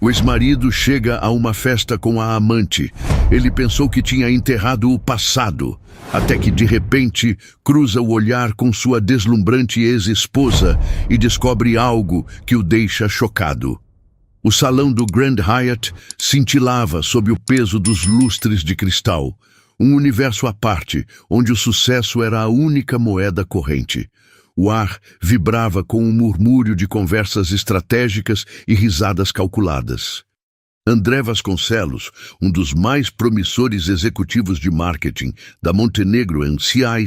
O ex-marido chega a uma festa com a amante. Ele pensou que tinha enterrado o passado, até que, de repente, cruza o olhar com sua deslumbrante ex-esposa e descobre algo que o deixa chocado. O salão do Grand Hyatt cintilava sob o peso dos lustres de cristal, um universo à parte, onde o sucesso era a única moeda corrente. O ar vibrava com um murmúrio de conversas estratégicas e risadas calculadas. André Vasconcelos, um dos mais promissores executivos de marketing da Montenegro &Cie,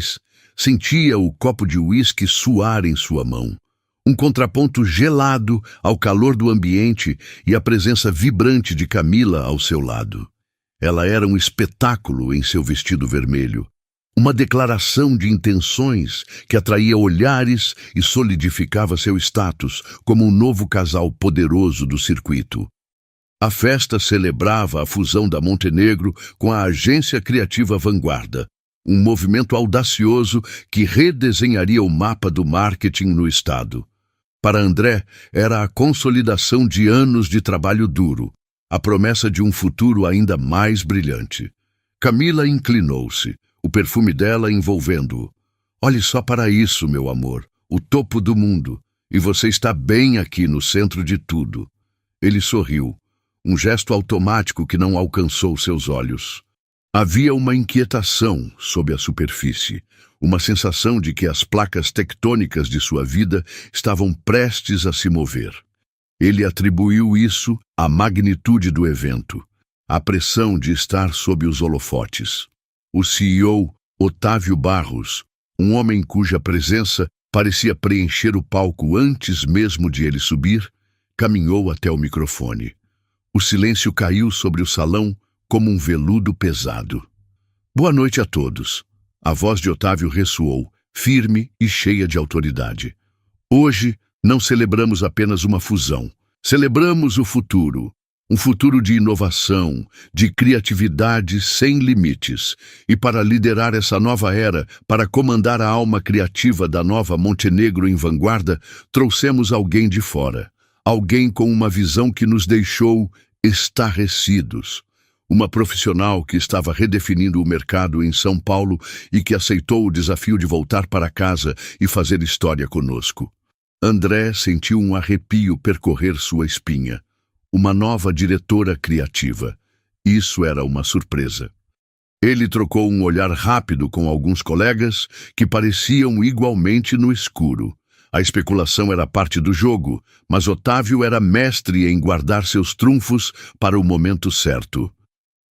sentia o copo de uísque suar em sua mão. Um contraponto gelado ao calor do ambiente e a presença vibrante de Camila ao seu lado. Ela era um espetáculo em seu vestido vermelho. Uma declaração de intenções que atraía olhares e solidificava seu status como um novo casal poderoso do circuito. A festa celebrava a fusão da Montenegro com a agência criativa Vanguarda, um movimento audacioso que redesenharia o mapa do marketing no estado. Para André, era a consolidação de anos de trabalho duro, a promessa de um futuro ainda mais brilhante. Camila inclinou-se, o perfume dela envolvendo-o. Olhe só para isso, meu amor, o topo do mundo, e você está bem aqui no centro de tudo. Ele sorriu, um gesto automático que não alcançou seus olhos. Havia uma inquietação sob a superfície, uma sensação de que as placas tectônicas de sua vida estavam prestes a se mover. Ele atribuiu isso à magnitude do evento, à pressão de estar sob os holofotes. O CEO, Otávio Barros, um homem cuja presença parecia preencher o palco antes mesmo de ele subir, caminhou até o microfone. O silêncio caiu sobre o salão como um veludo pesado. Boa noite a todos. A voz de Otávio ressoou, firme e cheia de autoridade. Hoje não celebramos apenas uma fusão. Celebramos o futuro. Um futuro de inovação, de criatividade sem limites. E para liderar essa nova era, para comandar a alma criativa da nova Montenegro em Vanguarda, trouxemos alguém de fora. Alguém com uma visão que nos deixou estarrecidos. Uma profissional que estava redefinindo o mercado em São Paulo e que aceitou o desafio de voltar para casa e fazer história conosco. André sentiu um arrepio percorrer sua espinha. Uma nova diretora criativa. Isso era uma surpresa. Ele trocou um olhar rápido com alguns colegas que pareciam igualmente no escuro. A especulação era parte do jogo, mas Otávio era mestre em guardar seus trunfos para o momento certo.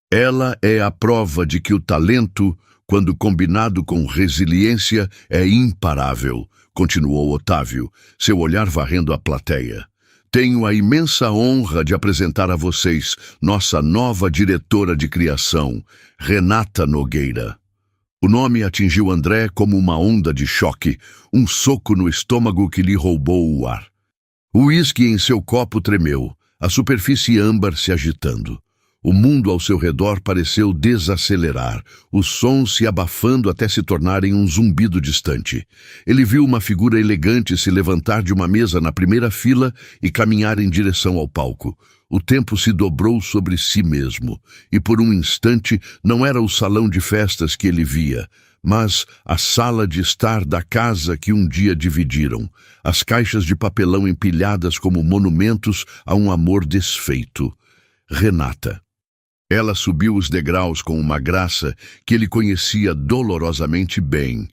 Ela é a prova de que o talento, quando combinado com resiliência, é imparável, continuou Otávio, seu olhar varrendo a plateia. Tenho a imensa honra de apresentar a vocês nossa nova diretora de criação, Renata Nogueira. O nome atingiu André como uma onda de choque, um soco no estômago que lhe roubou o ar. O uísque em seu copo tremeu, a superfície âmbar se agitando. O mundo ao seu redor pareceu desacelerar, os sons se abafando até se tornarem um zumbido distante. Ele viu uma figura elegante se levantar de uma mesa na primeira fila e caminhar em direção ao palco. O tempo se dobrou sobre si mesmo, e por um instante não era o salão de festas que ele via, mas a sala de estar da casa que um dia dividiram, as caixas de papelão empilhadas como monumentos a um amor desfeito. Renata. Ela subiu os degraus com uma graça que ele conhecia dolorosamente bem.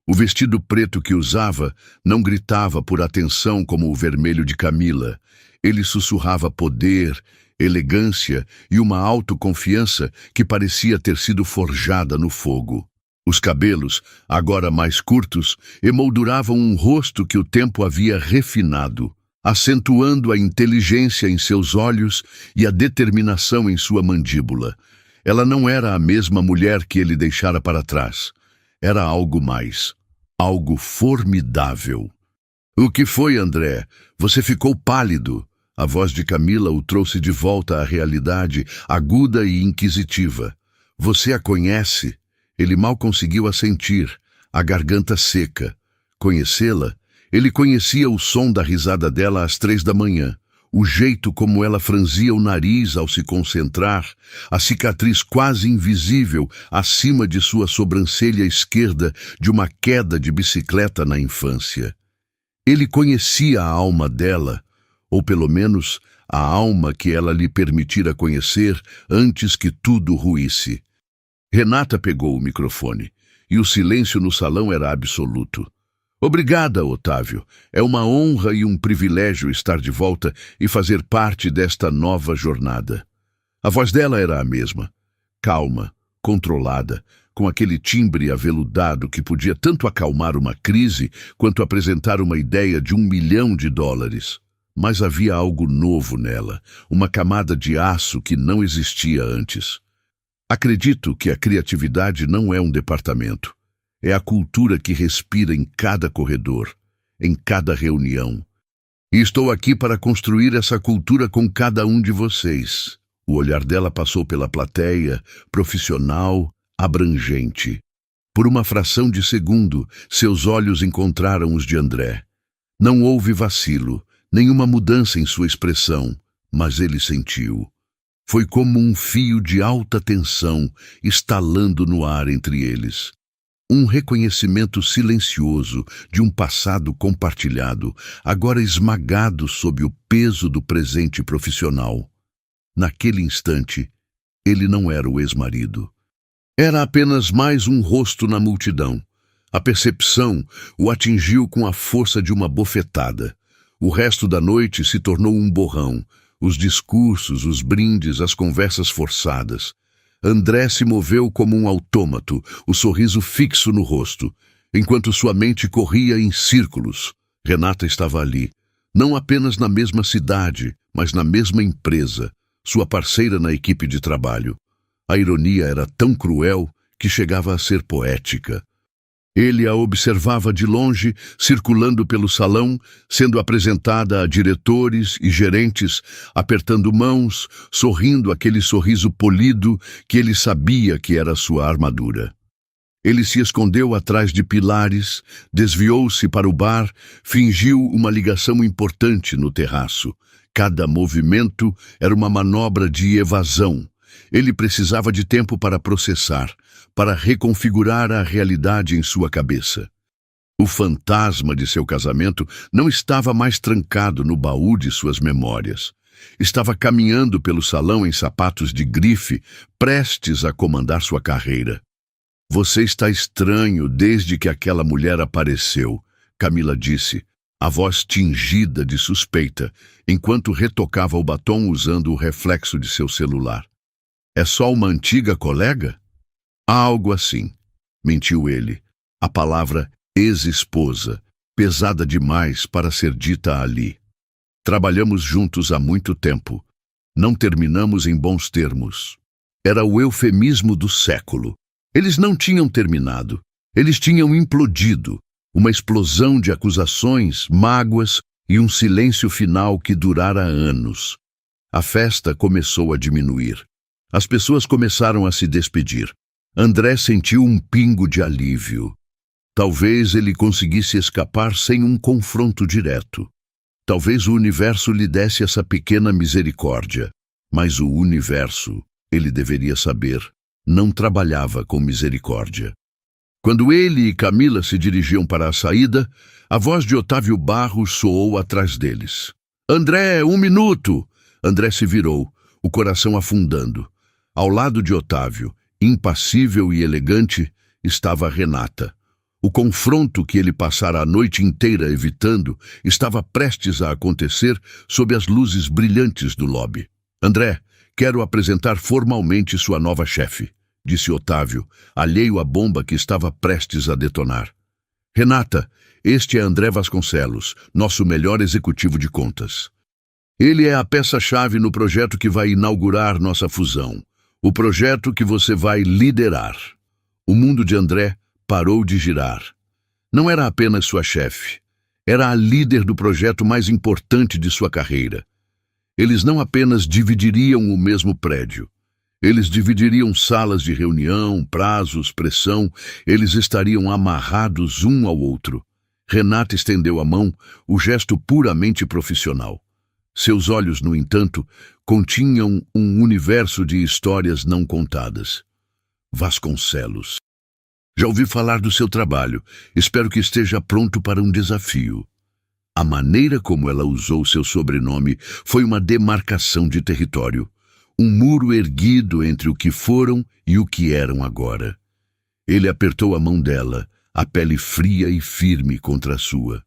O vestido preto que usava não gritava por atenção como o vermelho de Camila. Ele sussurrava poder, elegância e uma autoconfiança que parecia ter sido forjada no fogo. Os cabelos, agora mais curtos, emolduravam um rosto que o tempo havia refinado, acentuando a inteligência em seus olhos e a determinação em sua mandíbula. Ela não era a mesma mulher que ele deixara para trás. Era algo mais, algo formidável. O que foi, André? Você ficou pálido. A voz de Camila o trouxe de volta à realidade, aguda e inquisitiva. Você a conhece? Ele mal conseguiu assentir, a garganta seca. Conhecê-la? Ele conhecia o som da risada dela às 3 da manhã, o jeito como ela franzia o nariz ao se concentrar, a cicatriz quase invisível acima de sua sobrancelha esquerda de uma queda de bicicleta na infância. Ele conhecia a alma dela, ou pelo menos a alma que ela lhe permitira conhecer antes que tudo ruísse. Renata pegou o microfone, e o silêncio no salão era absoluto. Obrigada, Otávio. É uma honra e um privilégio estar de volta e fazer parte desta nova jornada. A voz dela era a mesma, calma, controlada, com aquele timbre aveludado que podia tanto acalmar uma crise quanto apresentar uma ideia de $1 milhão. Mas havia algo novo nela, uma camada de aço que não existia antes. Acredito que a criatividade não é um departamento. É a cultura que respira em cada corredor, em cada reunião. E estou aqui para construir essa cultura com cada um de vocês. O olhar dela passou pela plateia, profissional, abrangente. Por uma fração de segundo, seus olhos encontraram os de André. Não houve vacilo, nenhuma mudança em sua expressão, mas ele sentiu. Foi como um fio de alta tensão estalando no ar entre eles. Um reconhecimento silencioso de um passado compartilhado, agora esmagado sob o peso do presente profissional. Naquele instante, ele não era o ex-marido. Era apenas mais um rosto na multidão. A percepção o atingiu com a força de uma bofetada. O resto da noite se tornou um borrão. Os discursos, os brindes, as conversas forçadas. André se moveu como um autômato, o sorriso fixo no rosto, enquanto sua mente corria em círculos. Renata estava ali, não apenas na mesma cidade, mas na mesma empresa, sua parceira na equipe de trabalho. A ironia era tão cruel que chegava a ser poética. Ele a observava de longe, circulando pelo salão, sendo apresentada a diretores e gerentes, apertando mãos, sorrindo aquele sorriso polido que ele sabia que era sua armadura. Ele se escondeu atrás de pilares, desviou-se para o bar, fingiu uma ligação importante no terraço. Cada movimento era uma manobra de evasão. Ele precisava de tempo para processar, para reconfigurar a realidade em sua cabeça. O fantasma de seu casamento não estava mais trancado no baú de suas memórias. Estava caminhando pelo salão em sapatos de grife, prestes a comandar sua carreira. Você está estranho desde que aquela mulher apareceu, Camila disse, a voz tingida de suspeita, enquanto retocava o batom usando o reflexo de seu celular. É só uma antiga colega? Algo assim, mentiu ele. A palavra ex-esposa, pesada demais para ser dita ali. Trabalhamos juntos há muito tempo. Não terminamos em bons termos. Era o eufemismo do século. Eles não tinham terminado. Eles tinham implodido. Uma explosão de acusações, mágoas e um silêncio final que durara anos. A festa começou a diminuir. As pessoas começaram a se despedir. André sentiu um pingo de alívio. Talvez ele conseguisse escapar sem um confronto direto. Talvez o universo lhe desse essa pequena misericórdia. Mas o universo, ele deveria saber, não trabalhava com misericórdia. Quando ele e Camila se dirigiam para a saída, a voz de Otávio Barros soou atrás deles. André, 1 minuto! André se virou, o coração afundando. Ao lado de Otávio, impassível e elegante, estava Renata. O confronto que ele passara a noite inteira evitando estava prestes a acontecer sob as luzes brilhantes do lobby. André, quero apresentar formalmente sua nova chefe, disse Otávio, alheio à bomba que estava prestes a detonar. Renata, este é André Vasconcelos, nosso melhor executivo de contas. Ele é a peça-chave no projeto que vai inaugurar nossa fusão. O projeto que você vai liderar. O mundo de André parou de girar. Não era apenas sua chefe. Era a líder do projeto mais importante de sua carreira. Eles não apenas dividiriam o mesmo prédio. Eles dividiriam salas de reunião, prazos, pressão. Eles estariam amarrados um ao outro. Renata estendeu a mão, o gesto puramente profissional. Seus olhos, no entanto, continham um universo de histórias não contadas. Vasconcelos. Já ouvi falar do seu trabalho. Espero que esteja pronto para um desafio. A maneira como ela usou seu sobrenome foi uma demarcação de território. Um muro erguido entre o que foram e o que eram agora. Ele apertou a mão dela, a pele fria e firme contra a sua.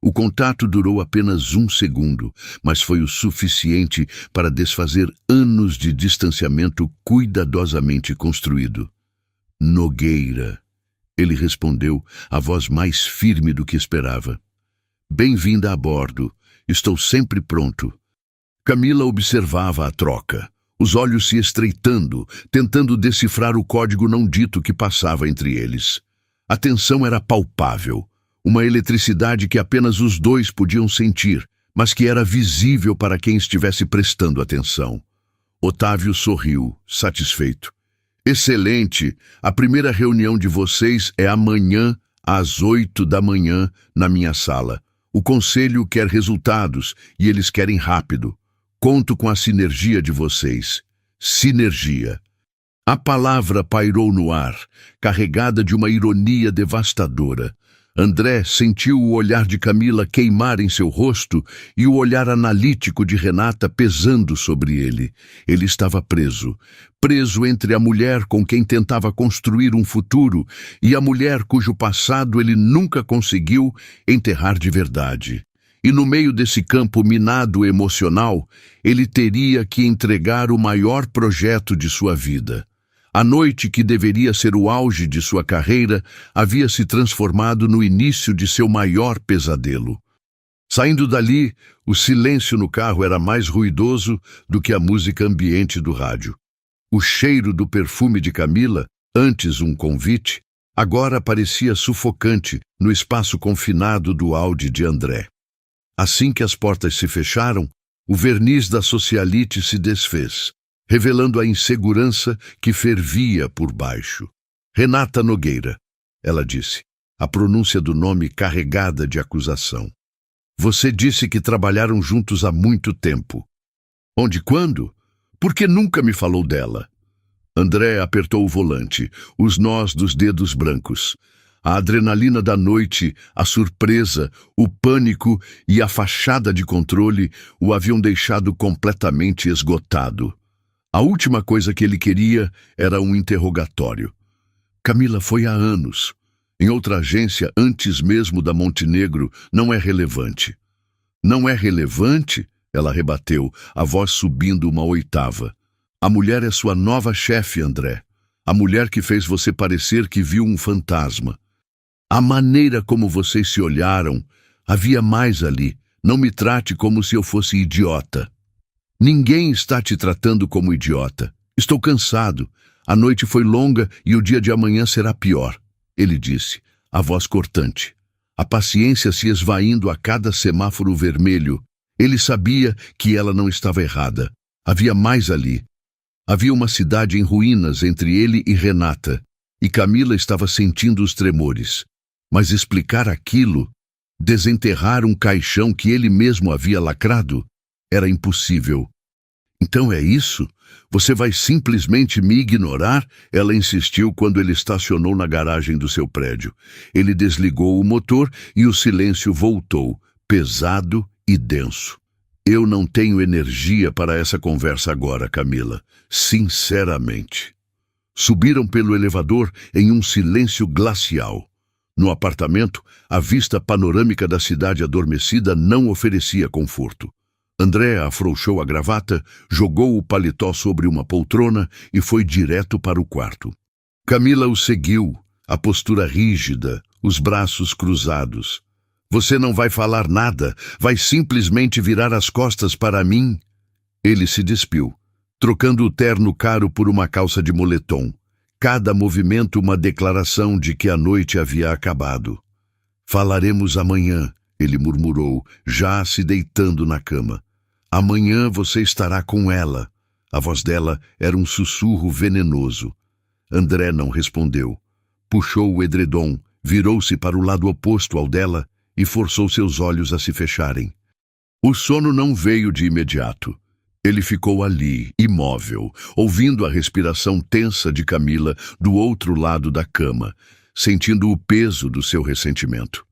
O contato durou apenas 1 segundo, mas foi o suficiente para desfazer anos de distanciamento cuidadosamente construído. Nogueira. Ele respondeu, a voz mais firme do que esperava. Bem-vinda a bordo. Estou sempre pronto. Camila observava a troca, os olhos se estreitando, tentando decifrar o código não dito que passava entre eles. A tensão era palpável. Uma eletricidade que apenas os dois podiam sentir, mas que era visível para quem estivesse prestando atenção. Otávio sorriu, satisfeito. Excelente! A primeira reunião de vocês é amanhã, às 8 da manhã, na minha sala. O conselho quer resultados e eles querem rápido. Conto com a sinergia de vocês. Sinergia. A palavra pairou no ar, carregada de uma ironia devastadora. André sentiu o olhar de Camila queimar em seu rosto e o olhar analítico de Renata pesando sobre ele. Ele estava preso. Preso entre a mulher com quem tentava construir um futuro e a mulher cujo passado ele nunca conseguiu enterrar de verdade. E no meio desse campo minado emocional, ele teria que entregar o maior projeto de sua vida. A noite que deveria ser o auge de sua carreira havia se transformado no início de seu maior pesadelo. Saindo dali, o silêncio no carro era mais ruidoso do que a música ambiente do rádio. O cheiro do perfume de Camila, antes um convite, agora parecia sufocante no espaço confinado do Audi de André. Assim que as portas se fecharam, o verniz da socialite se desfez, revelando a insegurança que fervia por baixo. Renata Nogueira, ela disse, a pronúncia do nome carregada de acusação. Você disse que trabalharam juntos há muito tempo. Onde, quando? Por que nunca me falou dela? André apertou o volante, os nós dos dedos brancos. A adrenalina da noite, a surpresa, o pânico e a fachada de controle o haviam deixado completamente esgotado. A última coisa que ele queria era um interrogatório. Camila foi há anos. Em outra agência, antes mesmo da Montenegro, não é relevante. Não é relevante? Ela rebateu, a voz subindo uma oitava. A mulher é sua nova chefe, André. A mulher que fez você parecer que viu um fantasma. A maneira como vocês se olharam, havia mais ali. Não me trate como se eu fosse idiota. Ninguém está te tratando como idiota. Estou cansado. A noite foi longa e o dia de amanhã será pior, ele disse, a voz cortante. A paciência se esvaindo a cada semáforo vermelho. Ele sabia que ela não estava errada. Havia mais ali. Havia uma cidade em ruínas entre ele e Renata, e Camila estava sentindo os tremores. Mas explicar aquilo, desenterrar um caixão que ele mesmo havia lacrado, era impossível. Então é isso? Você vai simplesmente me ignorar? Ela insistiu quando ele estacionou na garagem do seu prédio. Ele desligou o motor e o silêncio voltou, pesado e denso. Eu não tenho energia para essa conversa agora, Camila. Sinceramente. Subiram pelo elevador em um silêncio glacial. No apartamento, a vista panorâmica da cidade adormecida não oferecia conforto. André afrouxou a gravata, jogou o paletó sobre uma poltrona e foi direto para o quarto. Camila o seguiu, a postura rígida, os braços cruzados. Você não vai falar nada, vai simplesmente virar as costas para mim? Ele se despiu, trocando o terno caro por uma calça de moletom. Cada movimento uma declaração de que a noite havia acabado. Falaremos amanhã, ele murmurou, já se deitando na cama. Amanhã você estará com ela. A voz dela era um sussurro venenoso. André não respondeu. Puxou o edredom, virou-se para o lado oposto ao dela e forçou seus olhos a se fecharem. O sono não veio de imediato. Ele ficou ali, imóvel, ouvindo a respiração tensa de Camila do outro lado da cama, sentindo o peso do seu ressentimento.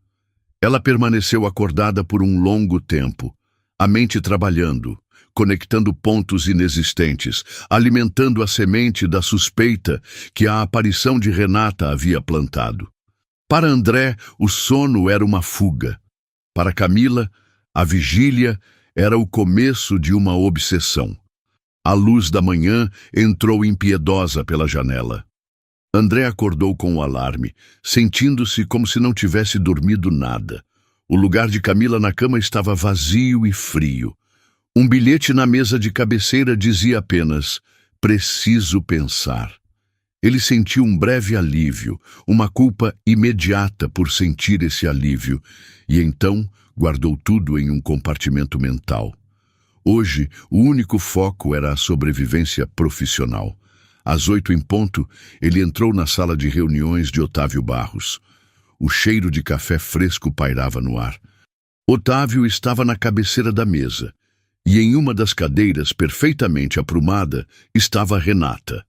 Ela permaneceu acordada por um longo tempo, a mente trabalhando, conectando pontos inexistentes, alimentando a semente da suspeita que a aparição de Renata havia plantado. Para André, o sono era uma fuga. Para Camila, a vigília era o começo de uma obsessão. A luz da manhã entrou impiedosa pela janela. André acordou com o alarme, sentindo-se como se não tivesse dormido nada. O lugar de Camila na cama estava vazio e frio. Um bilhete na mesa de cabeceira dizia apenas: "Preciso pensar". Ele sentiu um breve alívio, uma culpa imediata por sentir esse alívio, e então guardou tudo em um compartimento mental. Hoje, o único foco era a sobrevivência profissional. Às 8 em ponto, ele entrou na sala de reuniões de Otávio Barros. O cheiro de café fresco pairava no ar. Otávio estava na cabeceira da mesa, e em uma das cadeiras, perfeitamente aprumada, estava Renata.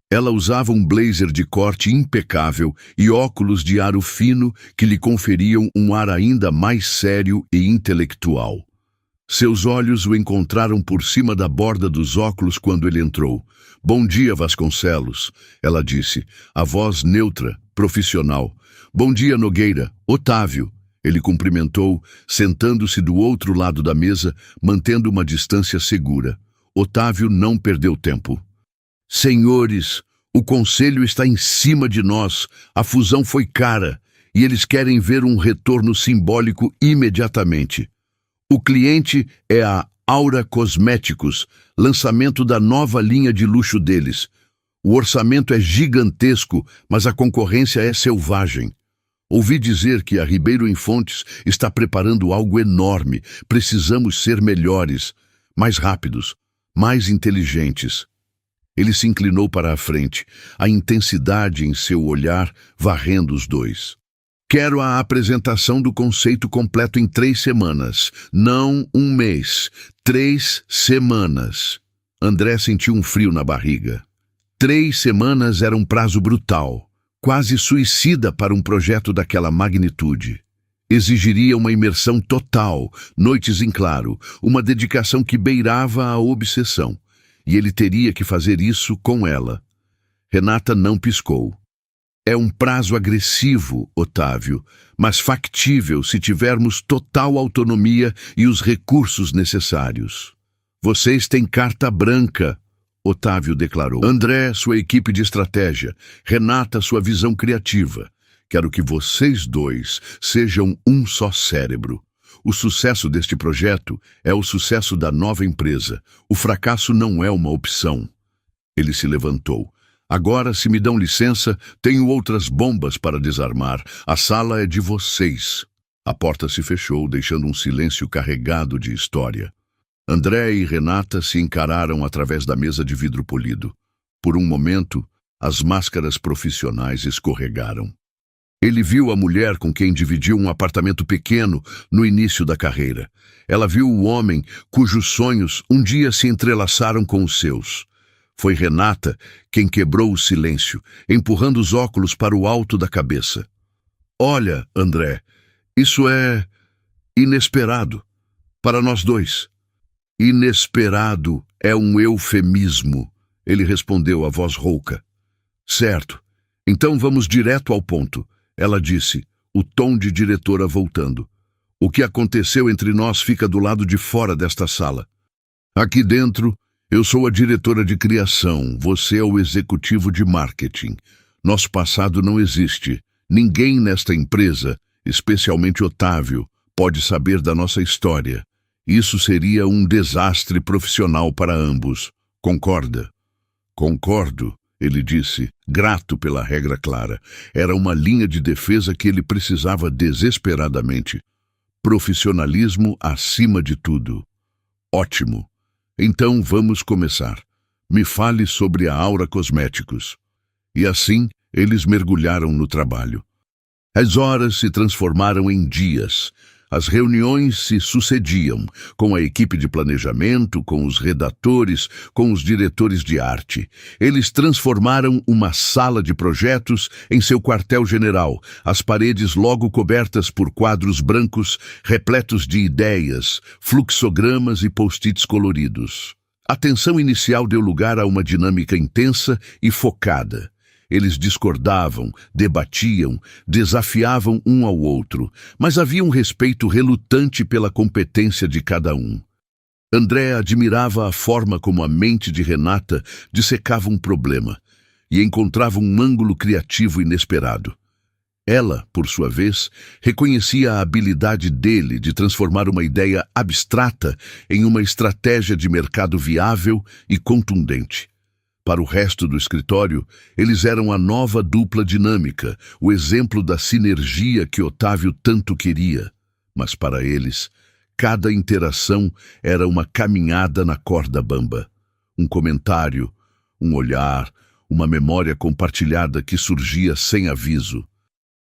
Ela usava um blazer de corte impecável e óculos de aro fino que lhe conferiam um ar ainda mais sério e intelectual. Seus olhos o encontraram por cima da borda dos óculos quando ele entrou. "Bom dia, Vasconcelos", ela disse, a voz neutra, profissional. "Bom dia, Nogueira, Otávio", ele cumprimentou, sentando-se do outro lado da mesa, mantendo uma distância segura. Otávio não perdeu tempo. "Senhores, o conselho está em cima de nós, a fusão foi cara, e eles querem ver um retorno simbólico imediatamente. O cliente é a Aura Cosméticos, lançamento da nova linha de luxo deles. O orçamento é gigantesco, mas a concorrência é selvagem. Ouvi dizer que a Ribeiro em Fontes está preparando algo enorme. Precisamos ser melhores, mais rápidos, mais inteligentes." Ele se inclinou para a frente, a intensidade em seu olhar varrendo os dois. "Quero a apresentação do conceito completo em 3 semanas, não um mês. 3 semanas. André sentiu um frio na barriga. 3 semanas era um prazo brutal, quase suicida para um projeto daquela magnitude. Exigiria uma imersão total, noites em claro, uma dedicação que beirava a obsessão. E ele teria que fazer isso com ela. Renata não piscou. "É um prazo agressivo, Otávio, mas factível se tivermos total autonomia e os recursos necessários." "Vocês têm carta branca", Otávio declarou. "André, sua equipe de estratégia. Renata, sua visão criativa. Quero que vocês dois sejam um só cérebro. O sucesso deste projeto é o sucesso da nova empresa. O fracasso não é uma opção." Ele se levantou. "Agora, se me dão licença, tenho outras bombas para desarmar. A sala é de vocês." A porta se fechou, deixando um silêncio carregado de história. André e Renata se encararam através da mesa de vidro polido. Por um momento, as máscaras profissionais escorregaram. Ele viu a mulher com quem dividiu um apartamento pequeno no início da carreira. Ela viu o homem cujos sonhos um dia se entrelaçaram com os seus. Foi Renata quem quebrou o silêncio, empurrando os óculos para o alto da cabeça. "Olha, André, isso é inesperado. Para nós dois." "Inesperado é um eufemismo", ele respondeu, a voz rouca. "Certo. Então vamos direto ao ponto", ela disse, o tom de diretora voltando. "O que aconteceu entre nós fica do lado de fora desta sala. Aqui dentro, eu sou a diretora de criação, você é o executivo de marketing. Nosso passado não existe. Ninguém nesta empresa, especialmente Otávio, pode saber da nossa história. Isso seria um desastre profissional para ambos. Concorda?" "Concordo", ele disse, grato pela regra clara. Era uma linha de defesa que ele precisava desesperadamente. Profissionalismo acima de tudo. "Ótimo. Então vamos começar. Me fale sobre a Aura Cosméticos." E assim, eles mergulharam no trabalho. As horas se transformaram em dias. As reuniões se sucediam, com a equipe de planejamento, com os redatores, com os diretores de arte. Eles transformaram uma sala de projetos em seu quartel-general, as paredes logo cobertas por quadros brancos repletos de ideias, fluxogramas e post-its coloridos. A tensão inicial deu lugar a uma dinâmica intensa e focada. Eles discordavam, debatiam, desafiavam um ao outro, mas havia um respeito relutante pela competência de cada um. André admirava a forma como a mente de Renata dissecava um problema e encontrava um ângulo criativo inesperado. Ela, por sua vez, reconhecia a habilidade dele de transformar uma ideia abstrata em uma estratégia de mercado viável e contundente. Para o resto do escritório, eles eram a nova dupla dinâmica, o exemplo da sinergia que Otávio tanto queria. Mas para eles, cada interação era uma caminhada na corda bamba. Um comentário, um olhar, uma memória compartilhada que surgia sem aviso.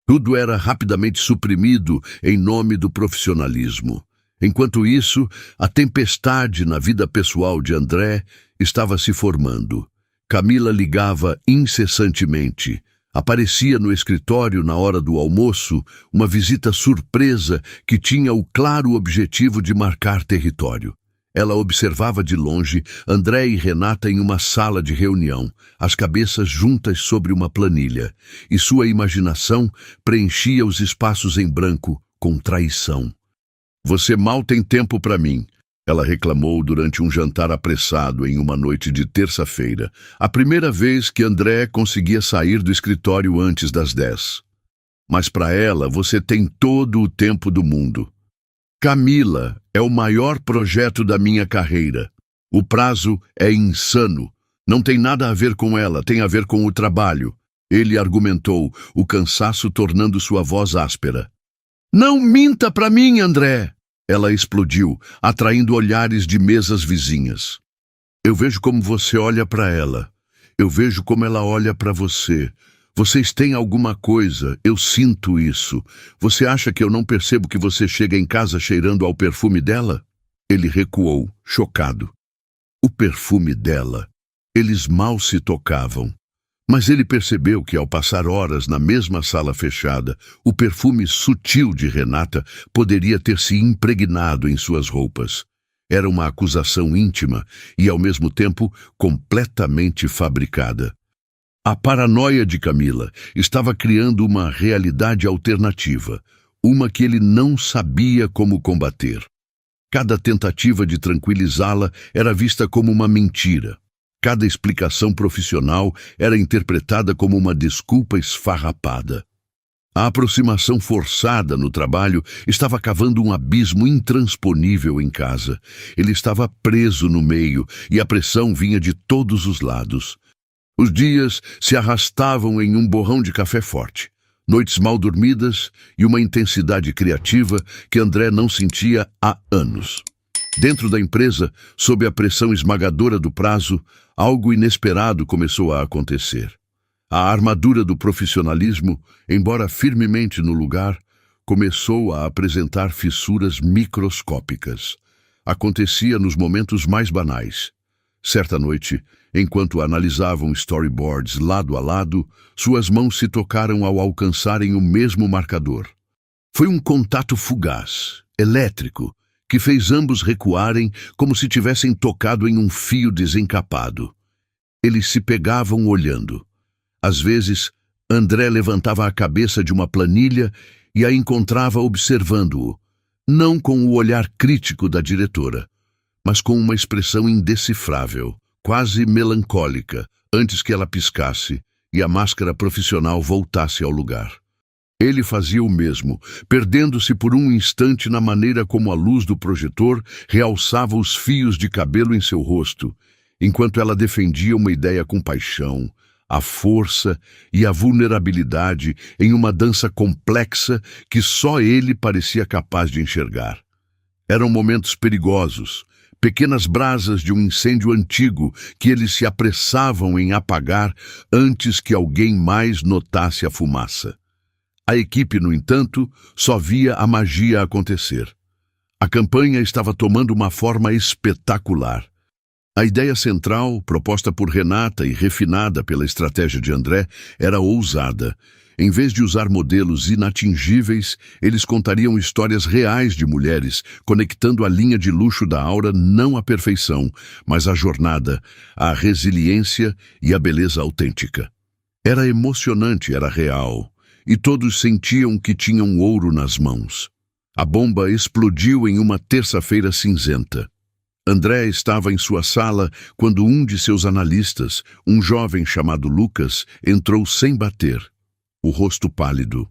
Tudo era rapidamente suprimido em nome do profissionalismo. Enquanto isso, a tempestade na vida pessoal de André estava se formando. Camila ligava incessantemente. Aparecia no escritório na hora do almoço uma visita surpresa que tinha o claro objetivo de marcar território. Ela observava de longe André e Renata em uma sala de reunião, as cabeças juntas sobre uma planilha, e sua imaginação preenchia os espaços em branco com traição. "Você mal tem tempo para mim", ela reclamou durante um jantar apressado em uma noite de terça-feira, a primeira vez que André conseguia sair do escritório antes das 10. "Mas para ela você tem todo o tempo do mundo. Camila é o maior projeto da minha carreira. O prazo é insano. Não tem nada a ver com ela, tem a ver com o trabalho", ele argumentou, o cansaço tornando sua voz áspera. "Não minta para mim, André!" Ela explodiu, atraindo olhares de mesas vizinhas. "Eu vejo como você olha para ela. Eu vejo como ela olha para você. Vocês têm alguma coisa, eu sinto isso. Você acha que eu não percebo que você chega em casa cheirando ao perfume dela?" Ele recuou, chocado. O perfume dela. Eles mal se tocavam. Mas ele percebeu que, ao passar horas na mesma sala fechada, o perfume sutil de Renata poderia ter se impregnado em suas roupas. Era uma acusação íntima e, ao mesmo tempo, completamente fabricada. A paranoia de Camila estava criando uma realidade alternativa, uma que ele não sabia como combater. Cada tentativa de tranquilizá-la era vista como uma mentira. Cada explicação profissional era interpretada como uma desculpa esfarrapada. A aproximação forçada no trabalho estava cavando um abismo intransponível em casa. Ele estava preso no meio e a pressão vinha de todos os lados. Os dias se arrastavam em um borrão de café forte, noites mal dormidas e uma intensidade criativa que André não sentia há anos. Dentro da empresa, sob a pressão esmagadora do prazo, algo inesperado começou a acontecer. A armadura do profissionalismo, embora firmemente no lugar, começou a apresentar fissuras microscópicas. Acontecia nos momentos mais banais. Certa noite, enquanto analisavam storyboards lado a lado, suas mãos se tocaram ao alcançarem o mesmo marcador. Foi um contato fugaz, elétrico, que fez ambos recuarem como se tivessem tocado em um fio desencapado. Eles se pegavam olhando. Às vezes, André levantava a cabeça de uma planilha e a encontrava observando-o, não com o olhar crítico da diretora, mas com uma expressão indecifrável, quase melancólica, antes que ela piscasse e a máscara profissional voltasse ao lugar. Ele fazia o mesmo, perdendo-se por um instante na maneira como a luz do projetor realçava os fios de cabelo em seu rosto, enquanto ela defendia uma ideia com paixão, a força e a vulnerabilidade em uma dança complexa que só ele parecia capaz de enxergar. Eram momentos perigosos, pequenas brasas de um incêndio antigo que eles se apressavam em apagar antes que alguém mais notasse a fumaça. A equipe, no entanto, só via a magia acontecer. A campanha estava tomando uma forma espetacular. A ideia central, proposta por Renata e refinada pela estratégia de André, era ousada. Em vez de usar modelos inatingíveis, eles contariam histórias reais de mulheres, conectando a linha de luxo da Aura não à perfeição, mas à jornada, à resiliência e à beleza autêntica. Era emocionante, era real, e todos sentiam que tinham ouro nas mãos. A bomba explodiu em uma terça-feira cinzenta. André estava em sua sala quando um de seus analistas, um jovem chamado Lucas, entrou sem bater, o rosto pálido.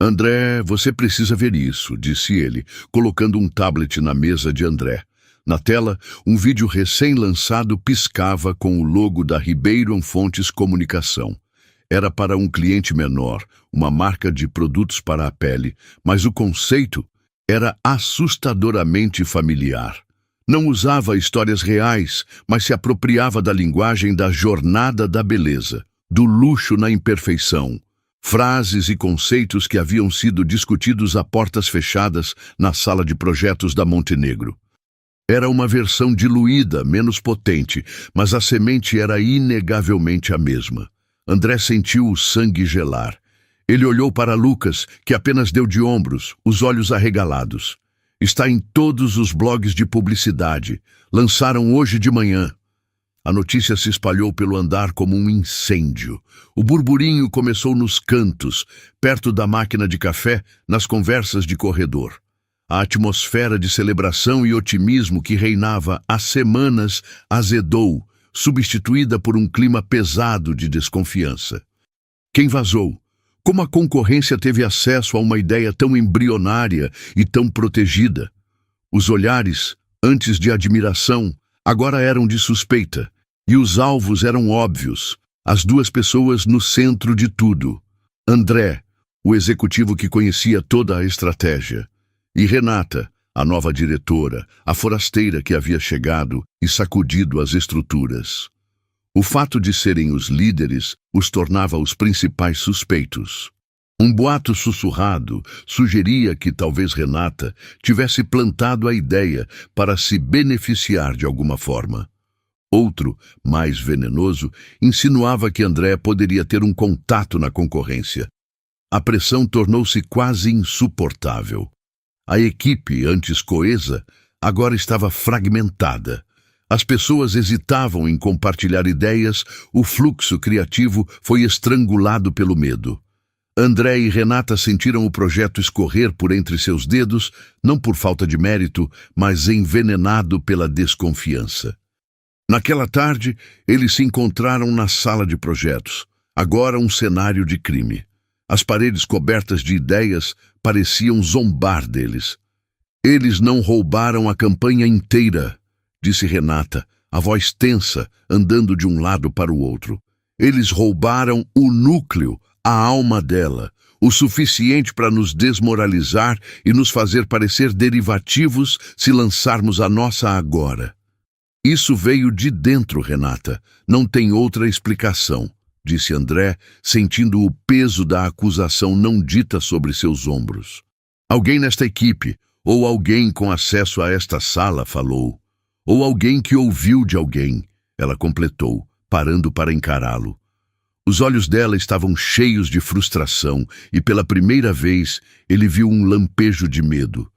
«André, você precisa ver isso», disse ele, colocando um tablet na mesa de André. Na tela, um vídeo recém-lançado piscava com o logo da Ribeirão Fontes Comunicação. Era para um cliente menor, uma marca de produtos para a pele, mas o conceito era assustadoramente familiar. Não usava histórias reais, mas se apropriava da linguagem da jornada da beleza, do luxo na imperfeição. Frases e conceitos que haviam sido discutidos a portas fechadas na sala de projetos da Montenegro. Era uma versão diluída, menos potente, mas a semente era inegavelmente a mesma. André sentiu o sangue gelar. Ele olhou para Lucas, que apenas deu de ombros, os olhos arregalados. Está em todos os blogs de publicidade. Lançaram hoje de manhã. A notícia se espalhou pelo andar como um incêndio. O burburinho começou nos cantos, perto da máquina de café, nas conversas de corredor. A atmosfera de celebração e otimismo que reinava há semanas azedou, substituída por um clima pesado de desconfiança. Quem vazou? Como a concorrência teve acesso a uma ideia tão embrionária e tão protegida? Os olhares, antes de admiração, agora eram de suspeita, e os alvos eram óbvios, as duas pessoas no centro de tudo. André, o executivo que conhecia toda a estratégia, e Renata, a nova diretora, a forasteira que havia chegado e sacudido as estruturas. O fato de serem os líderes os tornava os principais suspeitos. Um boato sussurrado sugeria que talvez Renata tivesse plantado a ideia para se beneficiar de alguma forma. Outro, mais venenoso, insinuava que André poderia ter um contato na concorrência. A pressão tornou-se quase insuportável. A equipe, antes coesa, agora estava fragmentada. As pessoas hesitavam em compartilhar ideias, o fluxo criativo foi estrangulado pelo medo. André e Renata sentiram o projeto escorrer por entre seus dedos, não por falta de mérito, mas envenenado pela desconfiança. Naquela tarde, eles se encontraram na sala de projetos, agora um cenário de crime. As paredes cobertas de ideias pareciam zombar deles. Eles não roubaram a campanha inteira, disse Renata, a voz tensa, andando de um lado para o outro. Eles roubaram o núcleo, a alma dela, o suficiente para nos desmoralizar e nos fazer parecer derivativos se lançarmos a nossa agora. Isso veio de dentro, Renata. Não tem outra explicação, disse André, sentindo o peso da acusação não dita sobre seus ombros. Alguém nesta equipe, ou alguém com acesso a esta sala, falou. Ou alguém que ouviu de alguém, ela completou, parando para encará-lo. Os olhos dela estavam cheios de frustração e pela primeira vez ele viu um lampejo de medo.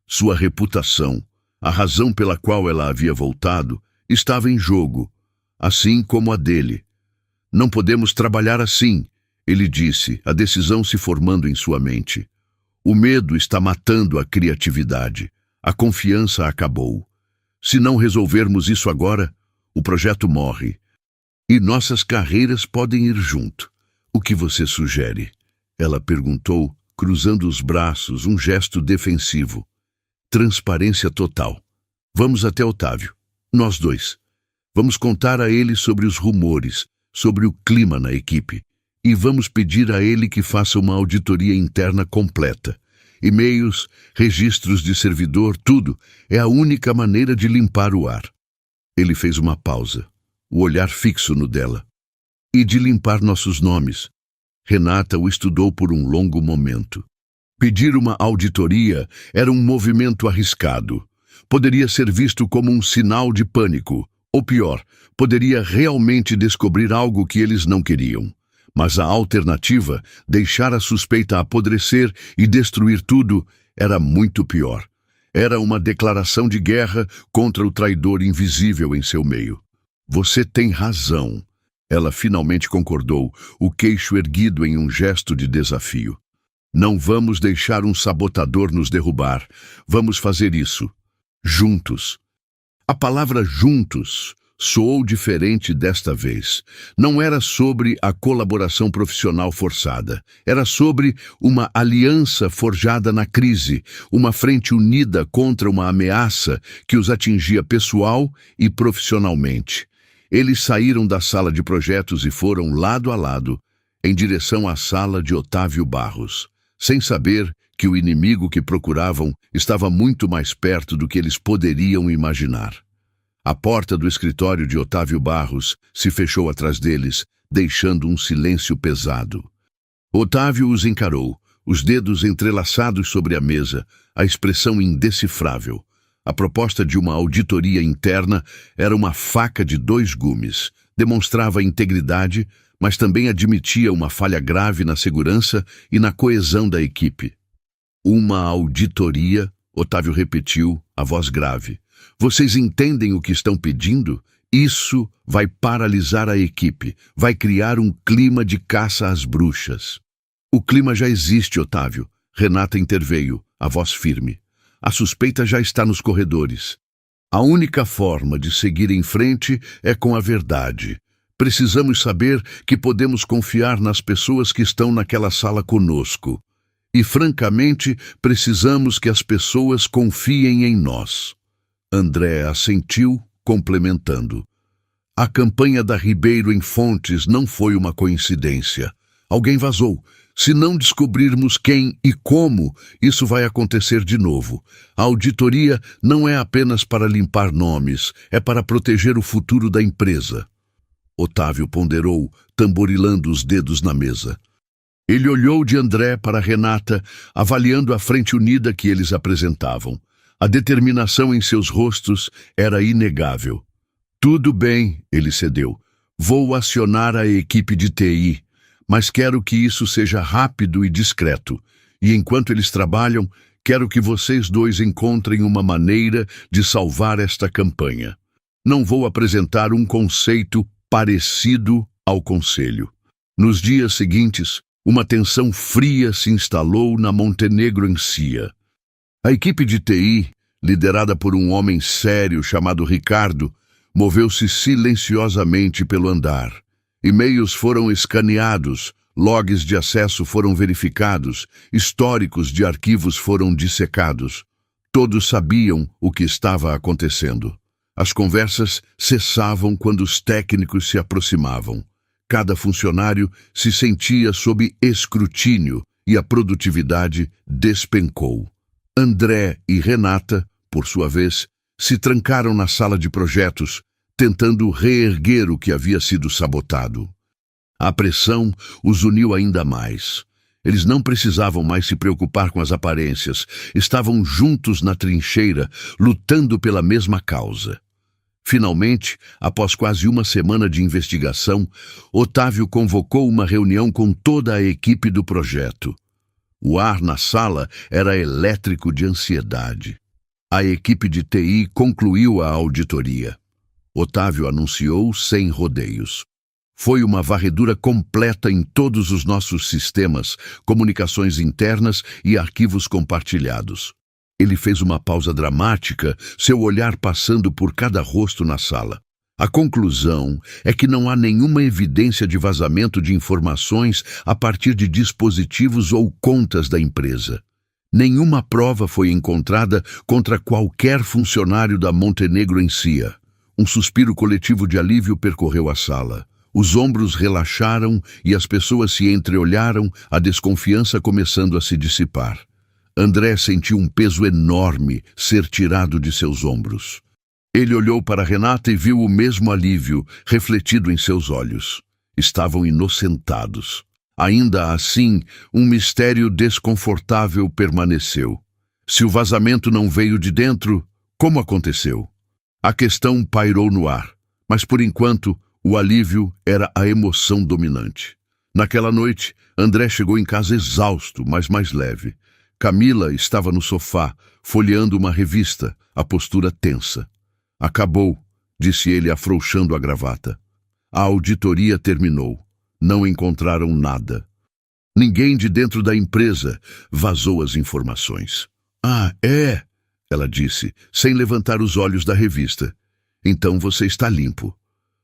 Sua reputação, a razão pela qual ela havia voltado, estava em jogo, assim como a dele. Não podemos trabalhar assim, ele disse, a decisão se formando em sua mente. O medo está matando a criatividade. A confiança acabou. Se não resolvermos isso agora, o projeto morre. E nossas carreiras podem ir junto. O que você sugere? Ela perguntou, cruzando os braços, um gesto defensivo. Transparência total. Vamos até Otávio. Nós dois. Vamos contar a ele sobre os rumores, sobre o clima na equipe. E vamos pedir a ele que faça uma auditoria interna completa. E-mails, registros de servidor, tudo. É a única maneira de limpar o ar. Ele fez uma pausa, o olhar fixo no dela. E de limpar nossos nomes. Renata o estudou por um longo momento. Pedir uma auditoria era um movimento arriscado. Poderia ser visto como um sinal de pânico, ou pior, poderia realmente descobrir algo que eles não queriam. Mas a alternativa, deixar a suspeita apodrecer e destruir tudo, era muito pior. Era uma declaração de guerra contra o traidor invisível em seu meio. Você tem razão. Ela finalmente concordou, o queixo erguido em um gesto de desafio. Não vamos deixar um sabotador nos derrubar. Vamos fazer isso. Juntos. A palavra juntos soou diferente desta vez. Não era sobre a colaboração profissional forçada. Era sobre uma aliança forjada na crise, uma frente unida contra uma ameaça que os atingia pessoal e profissionalmente. Eles saíram da sala de projetos e foram lado a lado, em direção à sala de Otávio Barros, sem saber que o inimigo que procuravam estava muito mais perto do que eles poderiam imaginar. A porta do escritório de Otávio Barros se fechou atrás deles, deixando um silêncio pesado. Otávio os encarou, os dedos entrelaçados sobre a mesa, a expressão indecifrável. A proposta de uma auditoria interna era uma faca de 2 gumes. Demonstrava integridade, mas também admitia uma falha grave na segurança e na coesão da equipe. Uma auditoria, Otávio repetiu, a voz grave. Vocês entendem o que estão pedindo? Isso vai paralisar a equipe, vai criar um clima de caça às bruxas. O clima já existe, Otávio. Renata interveio, a voz firme. A suspeita já está nos corredores. A única forma de seguir em frente é com a verdade. Precisamos saber que podemos confiar nas pessoas que estão naquela sala conosco. E, francamente, precisamos que as pessoas confiem em nós. André assentiu, complementando. A campanha da Ribeiro em Fontes não foi uma coincidência. Alguém vazou. Se não descobrirmos quem e como, isso vai acontecer de novo. A auditoria não é apenas para limpar nomes, é para proteger o futuro da empresa. Otávio ponderou, tamborilando os dedos na mesa. Ele olhou de André para Renata, avaliando a frente unida que eles apresentavam. A determinação em seus rostos era inegável. Tudo bem, ele cedeu. Vou acionar a equipe de TI, mas quero que isso seja rápido e discreto. E enquanto eles trabalham, quero que vocês dois encontrem uma maneira de salvar esta campanha. Não vou apresentar um conceito parecido ao conselho. Nos dias seguintes, uma tensão fria se instalou na Montenegro Encia. A equipe de TI, liderada por um homem sério chamado Ricardo, moveu-se silenciosamente pelo andar. E-mails foram escaneados, logs de acesso foram verificados, históricos de arquivos foram dissecados. Todos sabiam o que estava acontecendo. As conversas cessavam quando os técnicos se aproximavam. Cada funcionário se sentia sob escrutínio e a produtividade despencou. André e Renata, por sua vez, se trancaram na sala de projetos, tentando reerguer o que havia sido sabotado. A pressão os uniu ainda mais. Eles não precisavam mais se preocupar com as aparências. Estavam juntos na trincheira, lutando pela mesma causa. Finalmente, após quase uma semana de investigação, Otávio convocou uma reunião com toda a equipe do projeto. O ar na sala era elétrico de ansiedade. A equipe de TI concluiu a auditoria. Otávio anunciou sem rodeios. Foi uma varredura completa em todos os nossos sistemas, comunicações internas e arquivos compartilhados. Ele fez uma pausa dramática, seu olhar passando por cada rosto na sala. A conclusão é que não há nenhuma evidência de vazamento de informações a partir de dispositivos ou contas da empresa. Nenhuma prova foi encontrada contra qualquer funcionário da Montenegro Encia. Um suspiro coletivo de alívio percorreu a sala. Os ombros relaxaram e as pessoas se entreolharam, a desconfiança começando a se dissipar. André sentiu um peso enorme ser tirado de seus ombros. Ele olhou para Renata e viu o mesmo alívio refletido em seus olhos. Estavam inocentados. Ainda assim, um mistério desconfortável permaneceu. Se o vazamento não veio de dentro, como aconteceu? A questão pairou no ar, mas por enquanto o alívio era a emoção dominante. Naquela noite, André chegou em casa exausto, mas mais leve. Camila estava no sofá, folheando uma revista, a postura tensa. Acabou, disse ele afrouxando a gravata. A auditoria terminou. Não encontraram nada. Ninguém de dentro da empresa vazou as informações. Ah, é? Ela disse, sem levantar os olhos da revista. Então você está limpo.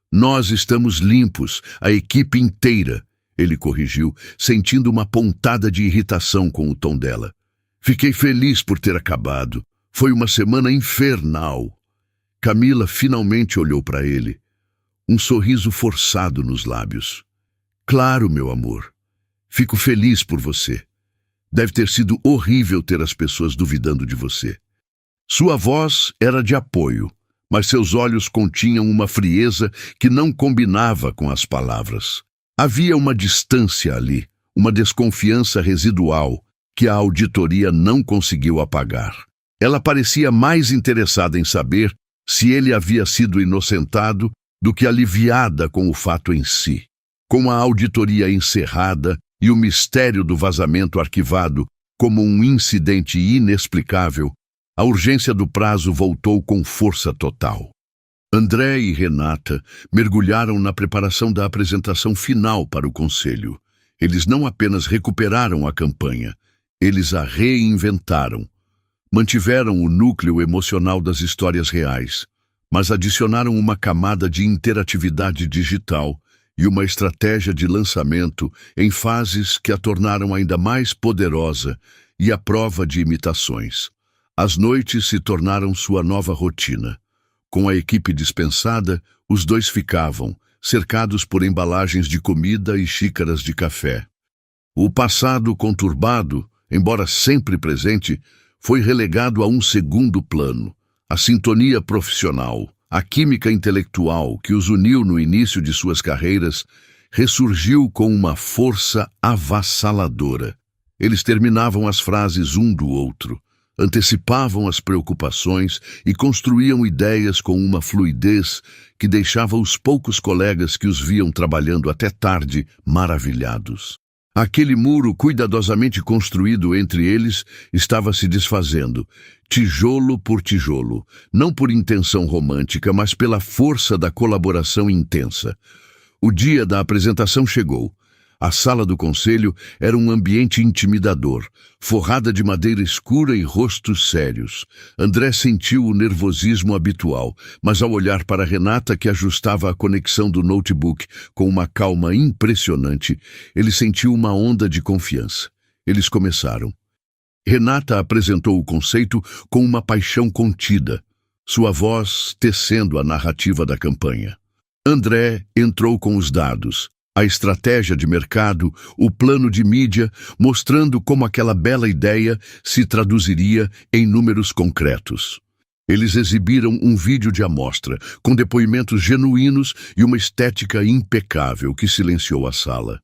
Nós estamos limpos, a equipe inteira, ele corrigiu, sentindo uma pontada de irritação com o tom dela. Fiquei feliz por ter acabado. Foi uma semana infernal. Camila finalmente olhou para ele. Um sorriso forçado nos lábios. Claro, meu amor. Fico feliz por você. Deve ter sido horrível ter as pessoas duvidando de você. Sua voz era de apoio, mas seus olhos continham uma frieza que não combinava com as palavras. Havia uma distância ali, uma desconfiança residual que a auditoria não conseguiu apagar. Ela parecia mais interessada em saber se ele havia sido inocentado do que aliviada com o fato em si. Com a auditoria encerrada e o mistério do vazamento arquivado como um incidente inexplicável, a urgência do prazo voltou com força total. André e Renata mergulharam na preparação da apresentação final para o conselho. Eles não apenas recuperaram a campanha, eles a reinventaram. Mantiveram o núcleo emocional das histórias reais, mas adicionaram uma camada de interatividade digital e uma estratégia de lançamento em fases que a tornaram ainda mais poderosa e à prova de imitações. As noites se tornaram sua nova rotina. Com a equipe dispensada, os dois ficavam, cercados por embalagens de comida e xícaras de café. O passado conturbado, embora sempre presente, foi relegado a um segundo plano. A sintonia profissional, a química intelectual que os uniu no início de suas carreiras, ressurgiu com uma força avassaladora. Eles terminavam as frases um do outro, antecipavam as preocupações e construíam ideias com uma fluidez que deixava os poucos colegas que os viam trabalhando até tarde maravilhados. Aquele muro cuidadosamente construído entre eles estava se desfazendo, tijolo por tijolo, não por intenção romântica, mas pela força da colaboração intensa. O dia da apresentação chegou. A sala do conselho era um ambiente intimidador, forrada de madeira escura e rostos sérios. André sentiu o nervosismo habitual, mas ao olhar para Renata, que ajustava a conexão do notebook com uma calma impressionante, ele sentiu uma onda de confiança. Eles começaram. Renata apresentou o conceito com uma paixão contida, sua voz tecendo a narrativa da campanha. André entrou com os dados, a estratégia de mercado, o plano de mídia, mostrando como aquela bela ideia se traduziria em números concretos. Eles exibiram um vídeo de amostra, com depoimentos genuínos e uma estética impecável que silenciou a sala.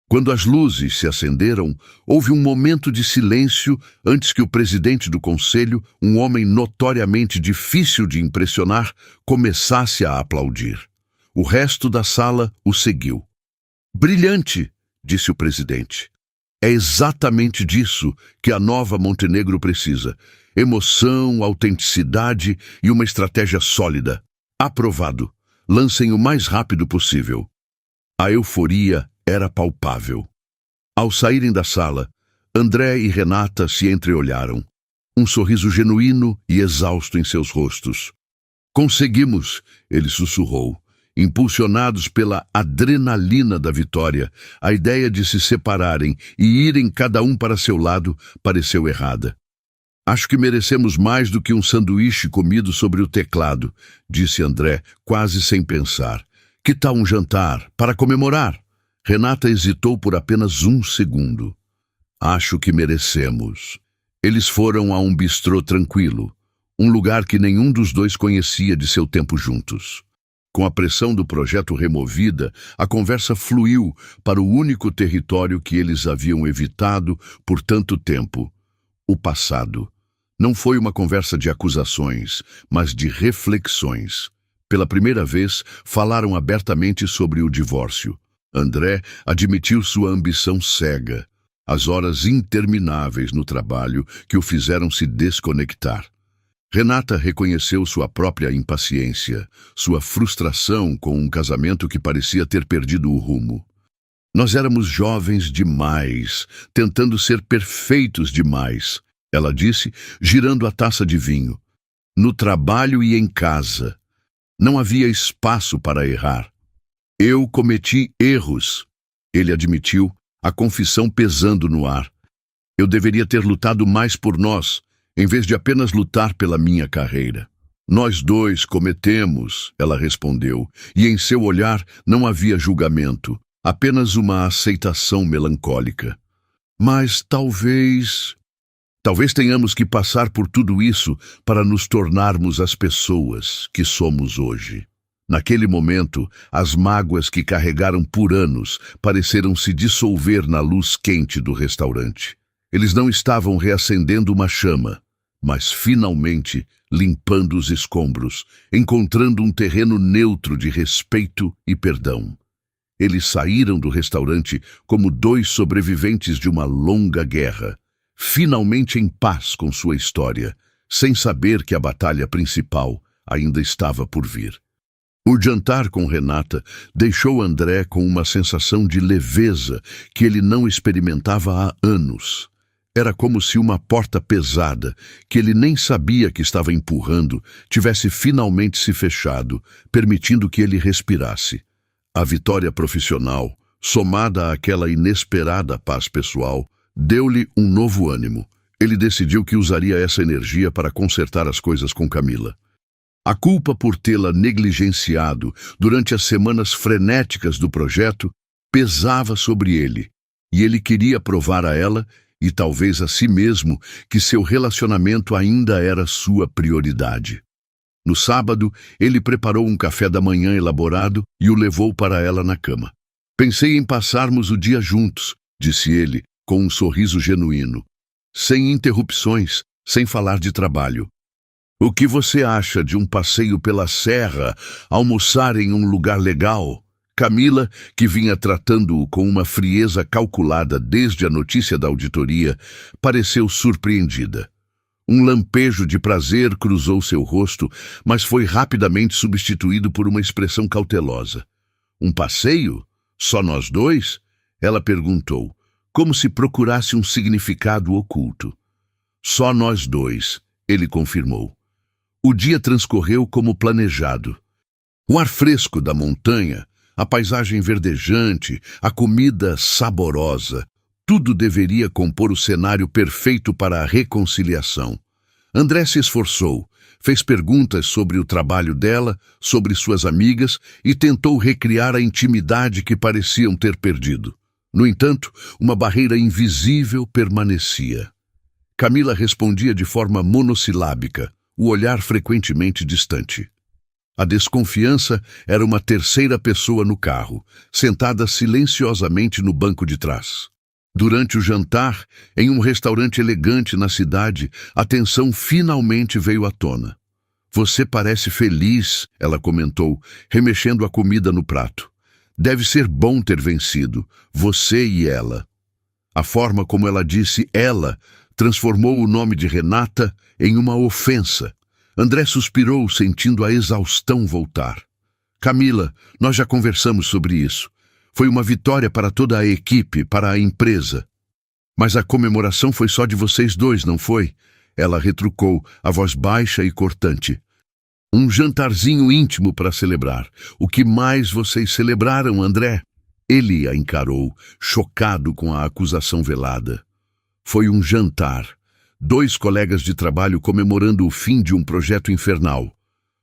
Quando as luzes se acenderam, houve um momento de silêncio antes que o presidente do conselho, um homem notoriamente difícil de impressionar, começasse a aplaudir. O resto da sala o seguiu. Brilhante, disse o presidente. É exatamente disso que a nova Montenegro precisa. Emoção, autenticidade e uma estratégia sólida. Aprovado. Lancem o mais rápido possível. A euforia era palpável. Ao saírem da sala, André e Renata se entreolharam. Um sorriso genuíno e exausto em seus rostos. Conseguimos, ele sussurrou. Impulsionados pela adrenalina da vitória, a ideia de se separarem e irem cada um para seu lado pareceu errada. Acho que merecemos mais do que um sanduíche comido sobre o teclado, disse André, quase sem pensar. Que tal um jantar, para comemorar? Renata hesitou por apenas um segundo. Acho que merecemos. Eles foram a um bistrô tranquilo, um lugar que nenhum dos dois conhecia de seu tempo juntos. Com a pressão do projeto removida, a conversa fluiu para o único território que eles haviam evitado por tanto tempo: o passado. Não foi uma conversa de acusações, mas de reflexões. Pela primeira vez, falaram abertamente sobre o divórcio. André admitiu sua ambição cega, as horas intermináveis no trabalho que o fizeram se desconectar. Renata reconheceu sua própria impaciência, sua frustração com um casamento que parecia ter perdido o rumo. Nós éramos jovens demais, tentando ser perfeitos demais, ela disse, girando a taça de vinho. No trabalho e em casa. Não havia espaço para errar. Eu cometi erros, ele admitiu, a confissão pesando no ar. Eu deveria ter lutado mais por nós, em vez de apenas lutar pela minha carreira. Nós dois cometemos, ela respondeu, e em seu olhar não havia julgamento, apenas uma aceitação melancólica. Mas talvez tenhamos que passar por tudo isso para nos tornarmos as pessoas que somos hoje. Naquele momento, as mágoas que carregaram por anos pareceram se dissolver na luz quente do restaurante. Eles não estavam reacendendo uma chama, mas finalmente limpando os escombros, encontrando um terreno neutro de respeito e perdão. Eles saíram do restaurante como dois sobreviventes de uma longa guerra, finalmente em paz com sua história, sem saber que a batalha principal ainda estava por vir. O jantar com Renata deixou André com uma sensação de leveza que ele não experimentava há anos. Era como se uma porta pesada, que ele nem sabia que estava empurrando, tivesse finalmente se fechado, permitindo que ele respirasse. A vitória profissional, somada àquela inesperada paz pessoal, deu-lhe um novo ânimo. Ele decidiu que usaria essa energia para consertar as coisas com Camila. A culpa por tê-la negligenciado durante as semanas frenéticas do projeto pesava sobre ele, e ele queria provar a ela, e talvez a si mesmo, que seu relacionamento ainda era sua prioridade. No sábado, ele preparou um café da manhã elaborado e o levou para ela na cama. Pensei em passarmos o dia juntos, disse ele, com um sorriso genuíno. Sem interrupções, sem falar de trabalho. O que você acha de um passeio pela serra, almoçar em um lugar legal? Camila, que vinha tratando-o com uma frieza calculada desde a notícia da auditoria, pareceu surpreendida. Um lampejo de prazer cruzou seu rosto, mas foi rapidamente substituído por uma expressão cautelosa. Um passeio? Só nós dois? Ela perguntou, como se procurasse um significado oculto. Só nós dois, ele confirmou. O dia transcorreu como planejado. O ar fresco da montanha, a paisagem verdejante, a comida saborosa, tudo deveria compor o cenário perfeito para a reconciliação. André se esforçou, fez perguntas sobre o trabalho dela, sobre suas amigas e tentou recriar a intimidade que pareciam ter perdido. No entanto, uma barreira invisível permanecia. Camila respondia de forma monossilábica, o olhar frequentemente distante. A desconfiança era uma terceira pessoa no carro, sentada silenciosamente no banco de trás. Durante o jantar, em um restaurante elegante na cidade, a tensão finalmente veio à tona. Você parece feliz, ela comentou, remexendo a comida no prato. Deve ser bom ter vencido, você e ela. A forma como ela disse ela transformou o nome de Renata em uma ofensa. André suspirou, sentindo a exaustão voltar. Camila, nós já conversamos sobre isso. Foi uma vitória para toda a equipe, para a empresa. Mas a comemoração foi só de vocês dois, não foi? Ela retrucou, a voz baixa e cortante. Um jantarzinho íntimo para celebrar. O que mais vocês celebraram, André? Ele a encarou, chocado com a acusação velada. Foi um jantar. 2 colegas de trabalho comemorando o fim de um projeto infernal.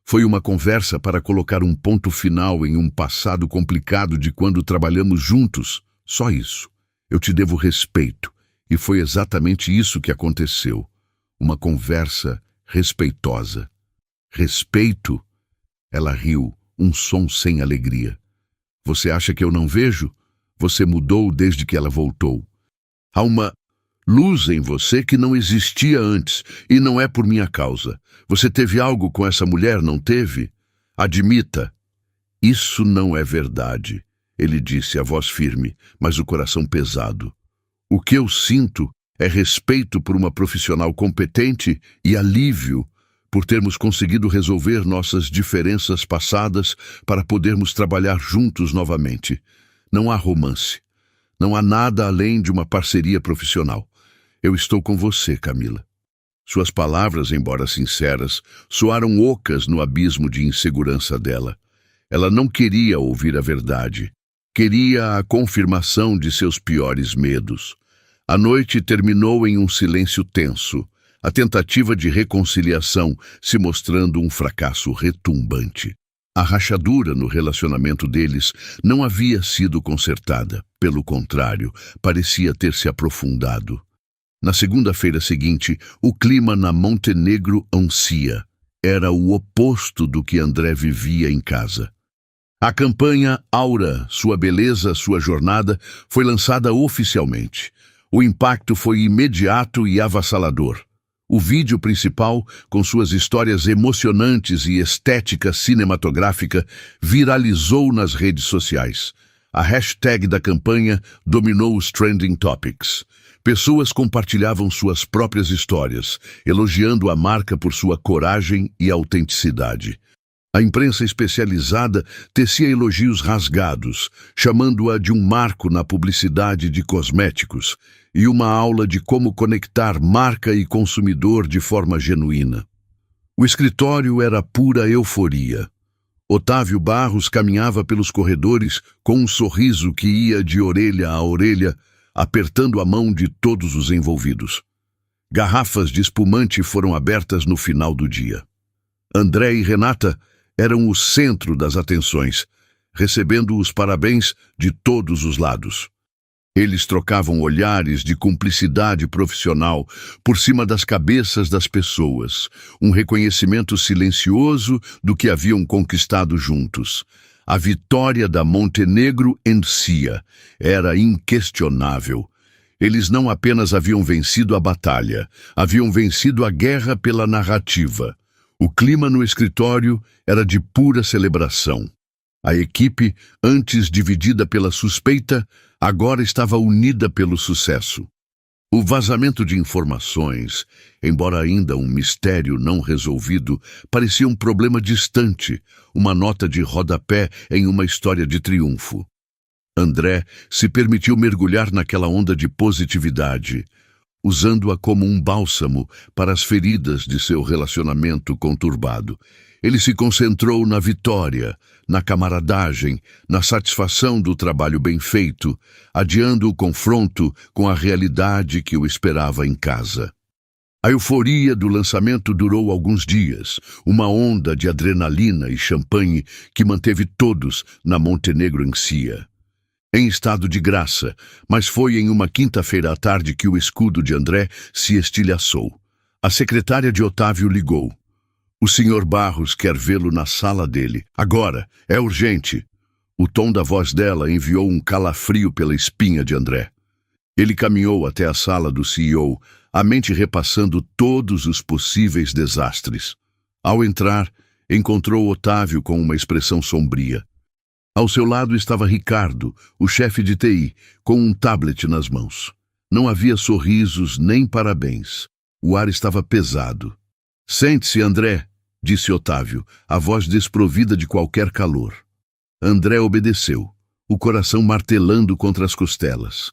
Foi uma conversa para colocar um ponto final em um passado complicado de quando trabalhamos juntos. Só isso. Eu te devo respeito. E foi exatamente isso que aconteceu. Uma conversa respeitosa. Respeito? Ela riu, um som sem alegria. Você acha que eu não vejo? Você mudou desde que ela voltou. Há uma luz em você que não existia antes, e não é por minha causa. Você teve algo com essa mulher, não teve? Admita. Isso não é verdade, ele disse, a voz firme, mas o coração pesado. O que eu sinto é respeito por uma profissional competente e alívio por termos conseguido resolver nossas diferenças passadas para podermos trabalhar juntos novamente. Não há romance. Não há nada além de uma parceria profissional. Eu estou com você, Camila. Suas palavras, embora sinceras, soaram ocas no abismo de insegurança dela. Ela não queria ouvir a verdade. Queria a confirmação de seus piores medos. A noite terminou em um silêncio tenso, a tentativa de reconciliação se mostrando um fracasso retumbante. A rachadura no relacionamento deles não havia sido consertada. Pelo contrário, parecia ter se aprofundado. Na segunda-feira seguinte, o clima na Montenegro ancia. Era o oposto do que André vivia em casa. A campanha Aura, Sua Beleza, Sua Jornada, foi lançada oficialmente. O impacto foi imediato e avassalador. O vídeo principal, com suas histórias emocionantes e estética cinematográfica, viralizou nas redes sociais. A hashtag da campanha dominou os trending topics. Pessoas compartilhavam suas próprias histórias, elogiando a marca por sua coragem e autenticidade. A imprensa especializada tecia elogios rasgados, chamando-a de um marco na publicidade de cosméticos e uma aula de como conectar marca e consumidor de forma genuína. O escritório era pura euforia. Otávio Barros caminhava pelos corredores com um sorriso que ia de orelha a orelha, apertando a mão de todos os envolvidos. Garrafas de espumante foram abertas no final do dia. André e Renata eram o centro das atenções, recebendo os parabéns de todos os lados. Eles trocavam olhares de cumplicidade profissional por cima das cabeças das pessoas, um reconhecimento silencioso do que haviam conquistado juntos. A vitória da Montenegro Cia era inquestionável. Eles não apenas haviam vencido a batalha, haviam vencido a guerra pela narrativa. O clima no escritório era de pura celebração. A equipe, antes dividida pela suspeita, agora estava unida pelo sucesso. O vazamento de informações, embora ainda um mistério não resolvido, parecia um problema distante, uma nota de rodapé em uma história de triunfo. André se permitiu mergulhar naquela onda de positividade, usando-a como um bálsamo para as feridas de seu relacionamento conturbado. Ele se concentrou na vitória, na camaradagem, na satisfação do trabalho bem feito, adiando o confronto com a realidade que o esperava em casa. A euforia do lançamento durou alguns dias, uma onda de adrenalina e champanhe que manteve todos na Montenegro Cia. Em estado de graça, mas foi em uma quinta-feira à tarde que o escudo de André se estilhaçou. A secretária de Otávio ligou. O Sr. Barros quer vê-lo na sala dele. Agora, é urgente. O tom da voz dela enviou um calafrio pela espinha de André. Ele caminhou até a sala do CEO, a mente repassando todos os possíveis desastres. Ao entrar, encontrou Otávio com uma expressão sombria. Ao seu lado estava Ricardo, o chefe de TI, com um tablet nas mãos. Não havia sorrisos nem parabéns. O ar estava pesado. Sente-se, André, disse Otávio, a voz desprovida de qualquer calor. André obedeceu, o coração martelando contra as costelas.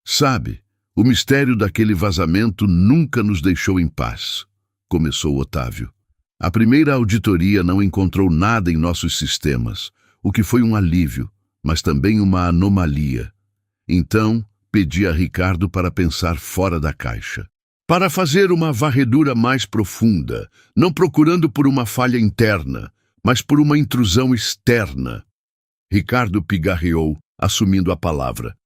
Sabe, o mistério daquele vazamento nunca nos deixou em paz, começou Otávio. A primeira auditoria não encontrou nada em nossos sistemas, o que foi um alívio, mas também uma anomalia. Então, pedi a Ricardo para pensar fora da caixa. Para fazer uma varredura mais profunda, não procurando por uma falha interna, mas por uma intrusão externa. Ricardo pigarreou, assumindo a palavra.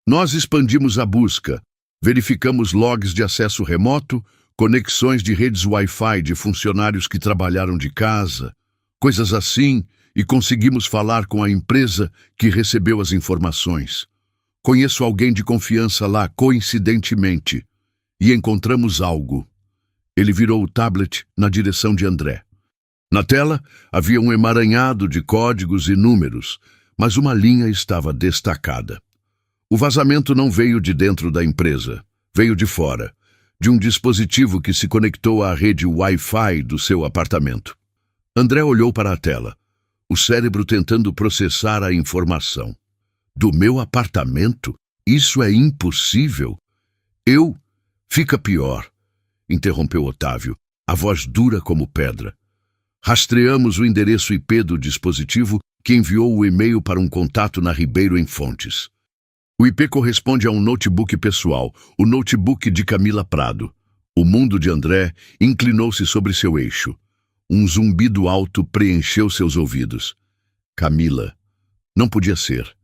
Nós expandimos a busca, verificamos logs de acesso remoto, conexões de redes Wi-Fi de funcionários que trabalharam de casa, coisas assim, e conseguimos falar com a empresa que recebeu as informações. Conheço alguém de confiança lá, coincidentemente, e encontramos algo. Ele virou o tablet na direção de André. Na tela havia um emaranhado de códigos e números, mas uma linha estava destacada. O vazamento não veio de dentro da empresa, veio de fora, de um dispositivo que se conectou à rede Wi-Fi do seu apartamento. André olhou para a tela, o cérebro tentando processar a informação. Do meu apartamento? Isso é impossível. Fica pior, interrompeu Otávio, a voz dura como pedra. Rastreamos o endereço IP do dispositivo que enviou o e-mail para um contato na Ribeiro em Fontes. O IP corresponde a um notebook pessoal, o notebook de Camila Prado. O mundo de André inclinou-se sobre seu eixo. Um zumbido alto preencheu seus ouvidos. Camila. Não podia ser.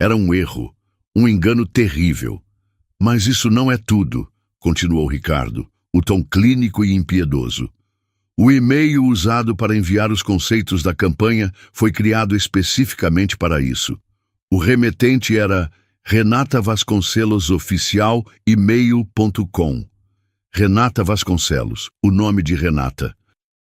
Era um erro, um engano terrível. Mas isso não é tudo, continuou Ricardo, o tom clínico e impiedoso. O e-mail usado para enviar os conceitos da campanha foi criado especificamente para isso. O remetente era Renata Vasconcelos Oficial email.com. Renata Vasconcelos, o nome de Renata.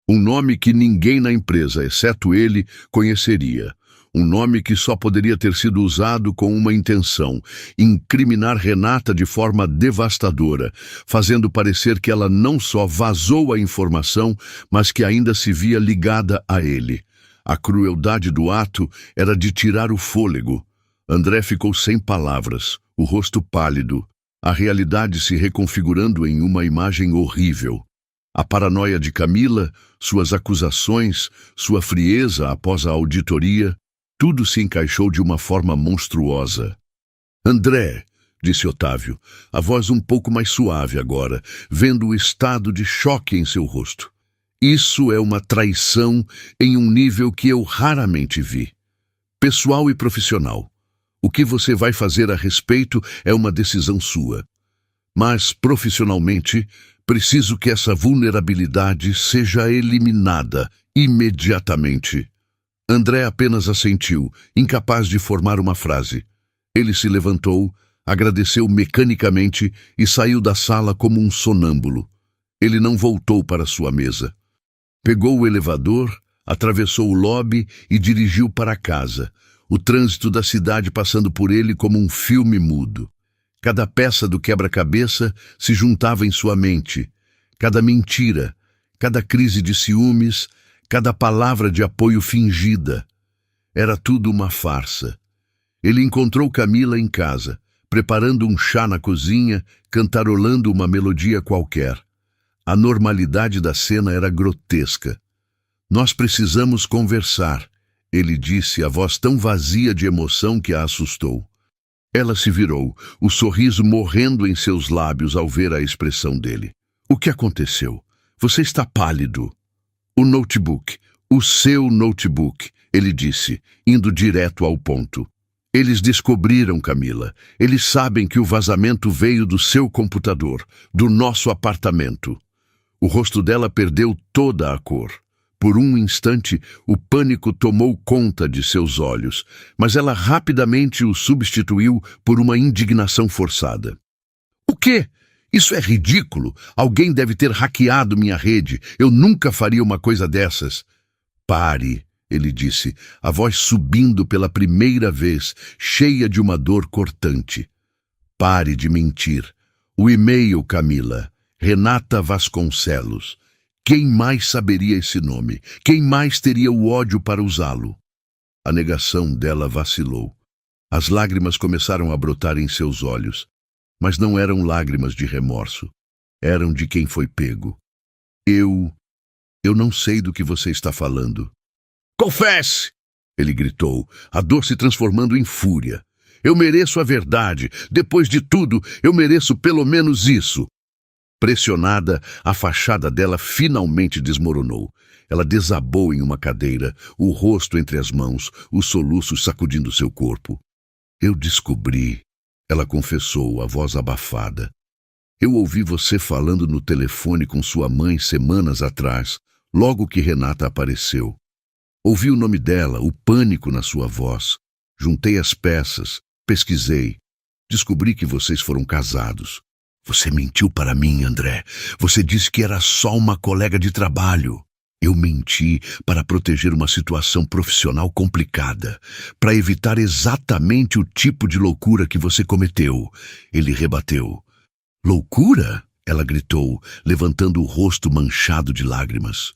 Um nome que ninguém na empresa, exceto ele, conheceria. Um nome que só poderia ter sido usado com uma intenção: incriminar Renata de forma devastadora, fazendo parecer que ela não só vazou a informação, mas que ainda se via ligada a ele. A crueldade do ato era de tirar o fôlego. André ficou sem palavras, o rosto pálido, a realidade se reconfigurando em uma imagem horrível. A paranoia de Camila, suas acusações, sua frieza após a auditoria, tudo se encaixou de uma forma monstruosa. André, disse Otávio, a voz um pouco mais suave agora, vendo o estado de choque em seu rosto. Isso é uma traição em um nível que eu raramente vi. Pessoal e profissional. O que você vai fazer a respeito é uma decisão sua. Mas, profissionalmente, preciso que essa vulnerabilidade seja eliminada imediatamente. André apenas assentiu, incapaz de formar uma frase. Ele se levantou, agradeceu mecanicamente e saiu da sala como um sonâmbulo. Ele não voltou para sua mesa. Pegou o elevador, atravessou o lobby e dirigiu para casa, o trânsito da cidade passando por ele como um filme mudo. Cada peça do quebra-cabeça se juntava em sua mente. Cada mentira, cada crise de ciúmes, cada palavra de apoio fingida. Era tudo uma farsa. Ele encontrou Camila em casa, preparando um chá na cozinha, cantarolando uma melodia qualquer. A normalidade da cena era grotesca. Nós precisamos conversar, ele disse, a voz tão vazia de emoção que a assustou. Ela se virou, o sorriso morrendo em seus lábios ao ver a expressão dele. O que aconteceu? Você está pálido. O notebook, o seu notebook, ele disse, indo direto ao ponto. Eles descobriram, Camila. Eles sabem que o vazamento veio do seu computador, do nosso apartamento. O rosto dela perdeu toda a cor. Por um instante, o pânico tomou conta de seus olhos, mas ela rapidamente o substituiu por uma indignação forçada. O quê? Isso é ridículo. Alguém deve ter hackeado minha rede. Eu nunca faria uma coisa dessas. Pare, ele disse, a voz subindo pela primeira vez, cheia de uma dor cortante. Pare de mentir. O e-mail, Camila. Renata Vasconcelos. Quem mais saberia esse nome? Quem mais teria o ódio para usá-lo? A negação dela vacilou. As lágrimas começaram a brotar em seus olhos. Mas não eram lágrimas de remorso. Eram de quem foi pego. Eu não sei do que você está falando. Confesse! Ele gritou, a dor se transformando em fúria. Eu mereço a verdade. Depois de tudo, eu mereço pelo menos isso. Pressionada, a fachada dela finalmente desmoronou. Ela desabou em uma cadeira, o rosto entre as mãos, os soluços sacudindo seu corpo. Eu descobri, ela confessou, a voz abafada. Eu ouvi você falando no telefone com sua mãe semanas atrás, logo que Renata apareceu. Ouvi o nome dela, o pânico na sua voz. Juntei as peças, pesquisei. Descobri que vocês foram casados. Você mentiu para mim, André. Você disse que era só uma colega de trabalho. Eu menti para proteger uma situação profissional complicada, para evitar exatamente o tipo de loucura que você cometeu. Ele rebateu. Loucura? Ela gritou, levantando o rosto manchado de lágrimas.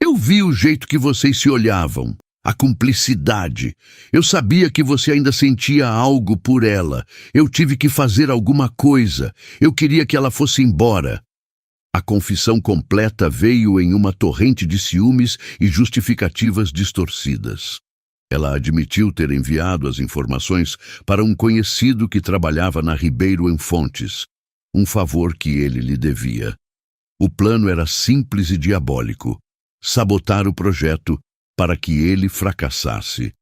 Eu vi o jeito que vocês se olhavam, a cumplicidade. Eu sabia que você ainda sentia algo por ela. Eu tive que fazer alguma coisa. Eu queria que ela fosse embora. A confissão completa veio em uma torrente de ciúmes e justificativas distorcidas. Ela admitiu ter enviado as informações para um conhecido que trabalhava na Ribeiro em Fontes, um favor que ele lhe devia. O plano era simples e diabólico: sabotar o projeto para que ele fracassasse.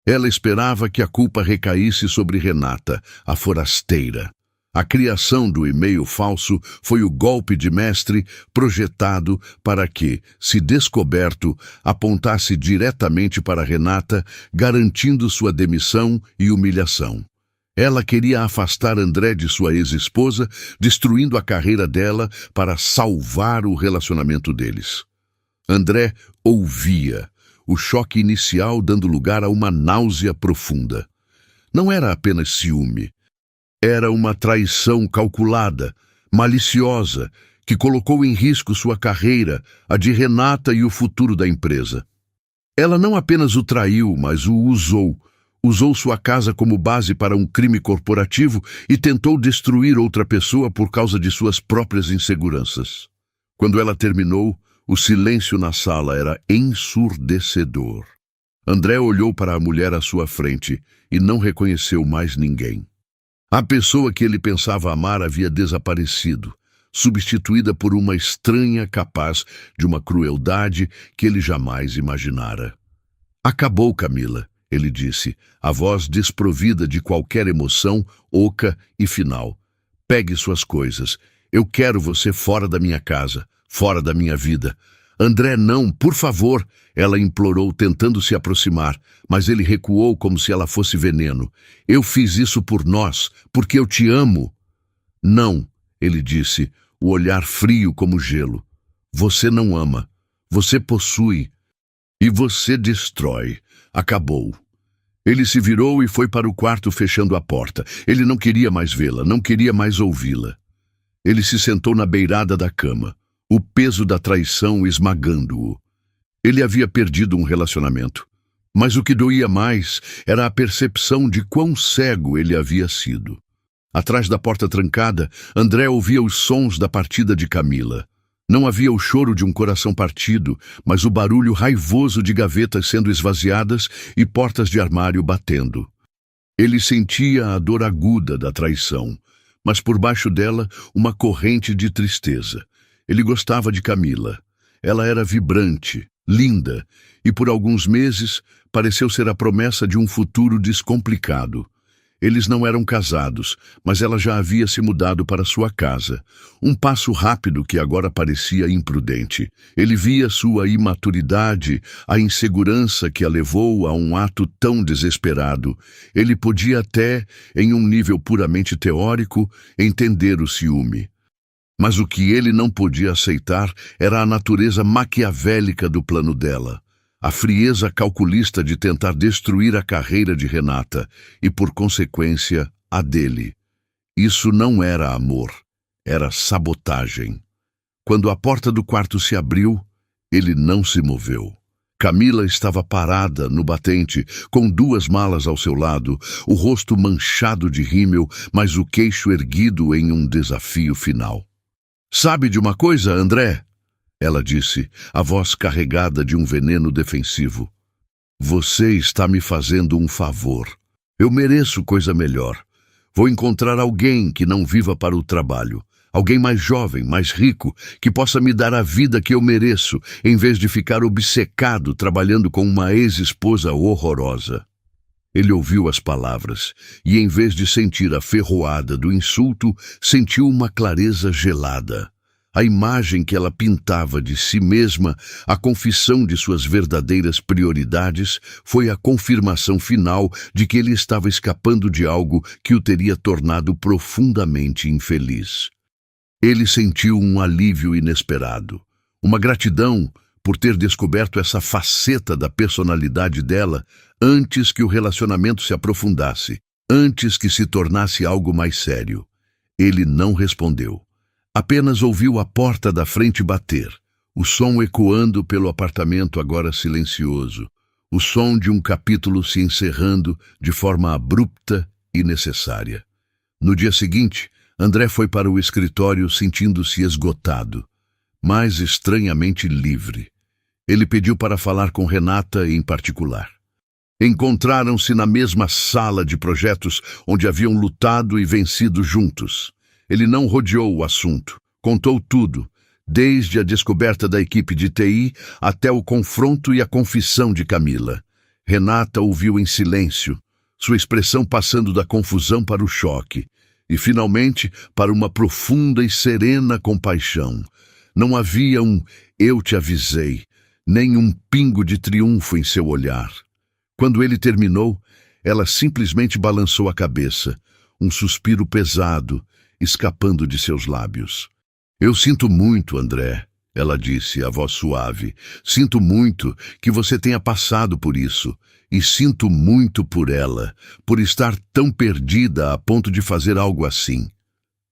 Ela esperava que a culpa recaísse sobre Renata, a forasteira. A criação do e-mail falso foi o golpe de mestre projetado para que, se descoberto, apontasse diretamente para Renata, garantindo sua demissão e humilhação. Ela queria afastar André de sua ex-esposa, destruindo a carreira dela para salvar o relacionamento deles. André ouvia, o choque inicial dando lugar a uma náusea profunda. Não era apenas ciúme. Era uma traição calculada, maliciosa, que colocou em risco sua carreira, a de Renata e o futuro da empresa. Ela não apenas o traiu, mas o usou. Usou sua casa como base para um crime corporativo e tentou destruir outra pessoa por causa de suas próprias inseguranças. Quando ela terminou, o silêncio na sala era ensurdecedor. André olhou para a mulher à sua frente e não reconheceu mais ninguém. A pessoa que ele pensava amar havia desaparecido, substituída por uma estranha capaz de uma crueldade que ele jamais imaginara. Acabou, Camila, ele disse, a voz desprovida de qualquer emoção, oca e final. Pegue suas coisas. Eu quero você fora da minha casa, fora da minha vida. André, não, por favor, ela implorou, tentando se aproximar, mas ele recuou como se ela fosse veneno. Eu fiz isso por nós, porque eu te amo. Não, ele disse, o olhar frio como gelo. Você não ama. Você possui. E você destrói. Acabou. Ele se virou e foi para o quarto fechando a porta. Ele não queria mais vê-la, não queria mais ouvi-la. Ele se sentou na beirada da cama, o peso da traição esmagando-o. Ele havia perdido um relacionamento, mas o que doía mais era a percepção de quão cego ele havia sido. Atrás da porta trancada, André ouvia os sons da partida de Camila. Não havia o choro de um coração partido, mas o barulho raivoso de gavetas sendo esvaziadas e portas de armário batendo. Ele sentia a dor aguda da traição, mas por baixo dela uma corrente de tristeza. Ele gostava de Camila. Ela era vibrante, linda, e por alguns meses pareceu ser a promessa de um futuro descomplicado. Eles não eram casados, mas ela já havia se mudado para sua casa. Um passo rápido que agora parecia imprudente. Ele via sua imaturidade, a insegurança que a levou a um ato tão desesperado. Ele podia até, em um nível puramente teórico, entender o ciúme. Mas o que ele não podia aceitar era a natureza maquiavélica do plano dela. A frieza calculista de tentar destruir a carreira de Renata e, por consequência, a dele. Isso não era amor, era sabotagem. Quando a porta do quarto se abriu, ele não se moveu. Camila estava parada no batente, com 2 malas ao seu lado, o rosto manchado de rímel, mas o queixo erguido em um desafio final. "Sabe de uma coisa, André?" Ela disse, a voz carregada de um veneno defensivo. "Você está me fazendo um favor. Eu mereço coisa melhor. Vou encontrar alguém que não viva para o trabalho. Alguém mais jovem, mais rico, que possa me dar a vida que eu mereço, em vez de ficar obcecado trabalhando com uma ex-esposa horrorosa." Ele ouviu as palavras e, em vez de sentir a ferroada do insulto, sentiu uma clareza gelada. A imagem que ela pintava de si mesma, a confissão de suas verdadeiras prioridades, foi a confirmação final de que ele estava escapando de algo que o teria tornado profundamente infeliz. Ele sentiu um alívio inesperado, uma gratidão por ter descoberto essa faceta da personalidade dela antes que o relacionamento se aprofundasse, antes que se tornasse algo mais sério. Ele não respondeu. Apenas ouviu a porta da frente bater, o som ecoando pelo apartamento agora silencioso, o som de um capítulo se encerrando de forma abrupta e necessária. No dia seguinte, André foi para o escritório sentindo-se esgotado, mas estranhamente livre. Ele pediu para falar com Renata em particular. Encontraram-se na mesma sala de projetos onde haviam lutado e vencido juntos. Ele não rodeou o assunto, contou tudo, desde a descoberta da equipe de TI até o confronto e a confissão de Camila. Renata ouviu em silêncio, sua expressão passando da confusão para o choque, e finalmente para uma profunda e serena compaixão. Não havia um "eu te avisei", nem um pingo de triunfo em seu olhar. Quando ele terminou, ela simplesmente balançou a cabeça, um suspiro pesado, escapando de seus lábios. "Eu sinto muito, André", ela disse, a voz suave. "Sinto muito que você tenha passado por isso, e sinto muito por ela, por estar tão perdida a ponto de fazer algo assim."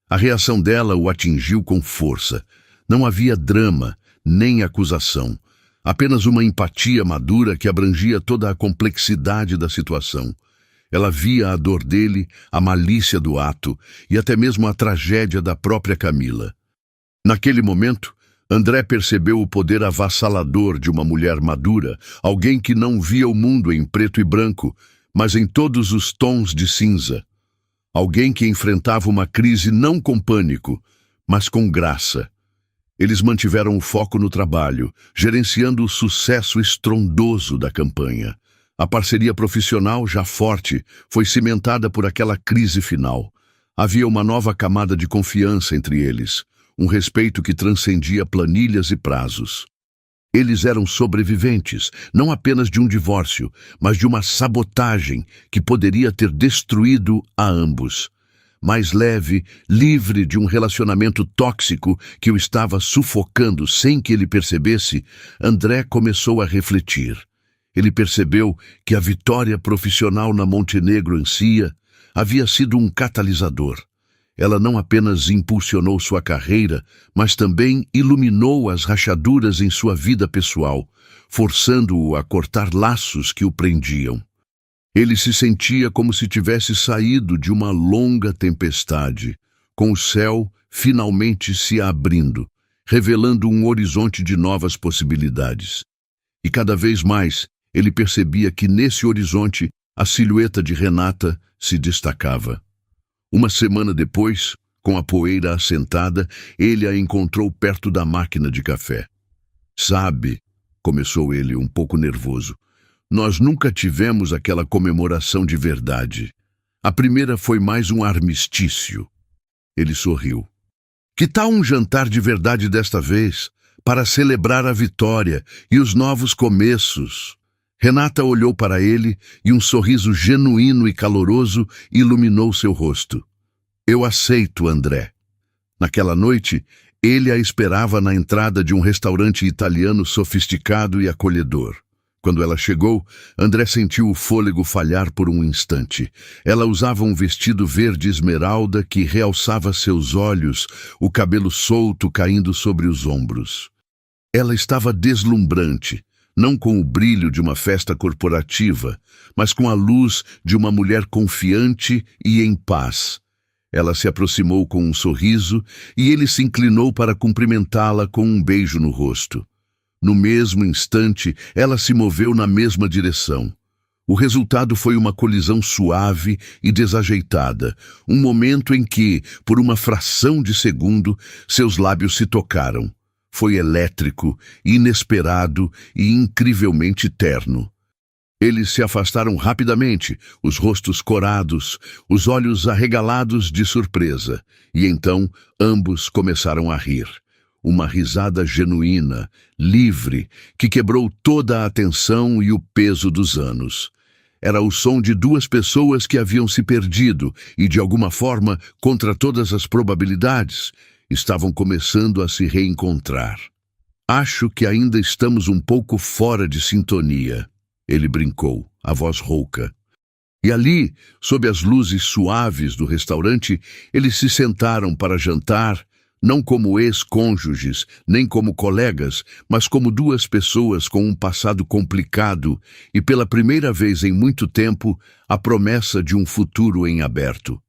A reação dela o atingiu com força. Não havia drama, nem acusação. Apenas uma empatia madura que abrangia toda a complexidade da situação. Ela via a dor dele, a malícia do ato e até mesmo a tragédia da própria Camila. Naquele momento, André percebeu o poder avassalador de uma mulher madura, alguém que não via o mundo em preto e branco, mas em todos os tons de cinza. Alguém que enfrentava uma crise não com pânico, mas com graça. Eles mantiveram o foco no trabalho, gerenciando o sucesso estrondoso da campanha. A parceria profissional, já forte, foi cimentada por aquela crise final. Havia uma nova camada de confiança entre eles, um respeito que transcendia planilhas e prazos. Eles eram sobreviventes, não apenas de um divórcio, mas de uma sabotagem que poderia ter destruído a ambos. Mais leve, livre de um relacionamento tóxico que o estava sufocando sem que ele percebesse, André começou a refletir. Ele percebeu que a vitória profissional na Montenegro Ancia havia sido um catalisador. Ela não apenas impulsionou sua carreira, mas também iluminou as rachaduras em sua vida pessoal, forçando-o a cortar laços que o prendiam. Ele se sentia como se tivesse saído de uma longa tempestade, com o céu finalmente se abrindo, revelando um horizonte de novas possibilidades. E cada vez mais, ele percebia que nesse horizonte a silhueta de Renata se destacava. Uma semana depois, com a poeira assentada, ele a encontrou perto da máquina de café. "Sabe", começou ele um pouco nervoso, "nós nunca tivemos aquela comemoração de verdade. A primeira foi mais um armistício." Ele sorriu. "Que tal um jantar de verdade desta vez, para celebrar a vitória e os novos começos?" Renata olhou para ele e um sorriso genuíno e caloroso iluminou seu rosto. "Eu aceito, André." Naquela noite, ele a esperava na entrada de um restaurante italiano sofisticado e acolhedor. Quando ela chegou, André sentiu o fôlego falhar por um instante. Ela usava um vestido verde esmeralda que realçava seus olhos, o cabelo solto caindo sobre os ombros. Ela estava deslumbrante, não com o brilho de uma festa corporativa, mas com a luz de uma mulher confiante e em paz. Ela se aproximou com um sorriso e ele se inclinou para cumprimentá-la com um beijo no rosto. No mesmo instante, ela se moveu na mesma direção. O resultado foi uma colisão suave e desajeitada, um momento em que, por uma fração de segundo, seus lábios se tocaram. Foi elétrico, inesperado e incrivelmente terno. Eles se afastaram rapidamente, os rostos corados, os olhos arregalados de surpresa, e então ambos começaram a rir. uma risada genuína, livre, que quebrou toda a tensão e o peso dos anos. Era o som de duas pessoas que haviam se perdido e, de alguma forma, contra todas as probabilidades, estavam começando a se reencontrar. Acho que ainda estamos um pouco fora de sintonia, ele brincou, a voz rouca. E ali, sob as luzes suaves do restaurante, eles se sentaram para jantar, não como ex-cônjuges, nem como colegas, mas como duas pessoas com um passado complicado e, pela primeira vez em muito tempo, a promessa de um futuro em aberto.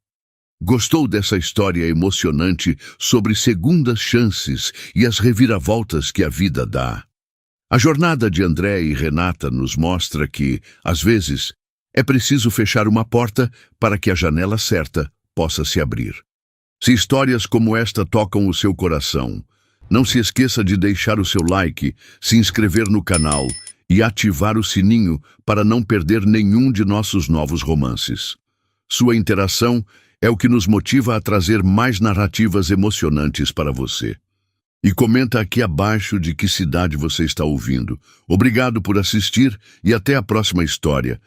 Gostou dessa história emocionante sobre segundas chances e as reviravoltas que a vida dá? A jornada de André e Renata nos mostra que, às vezes, é preciso fechar uma porta para que a janela certa possa se abrir. Se histórias como esta tocam o seu coração, não se esqueça de deixar o seu like, se inscrever no canal e ativar o sininho para não perder nenhum de nossos novos romances. Sua interação é o que nos motiva a trazer mais narrativas emocionantes para você. E comenta aqui abaixo de que cidade você está ouvindo. Obrigado por assistir e até a próxima história.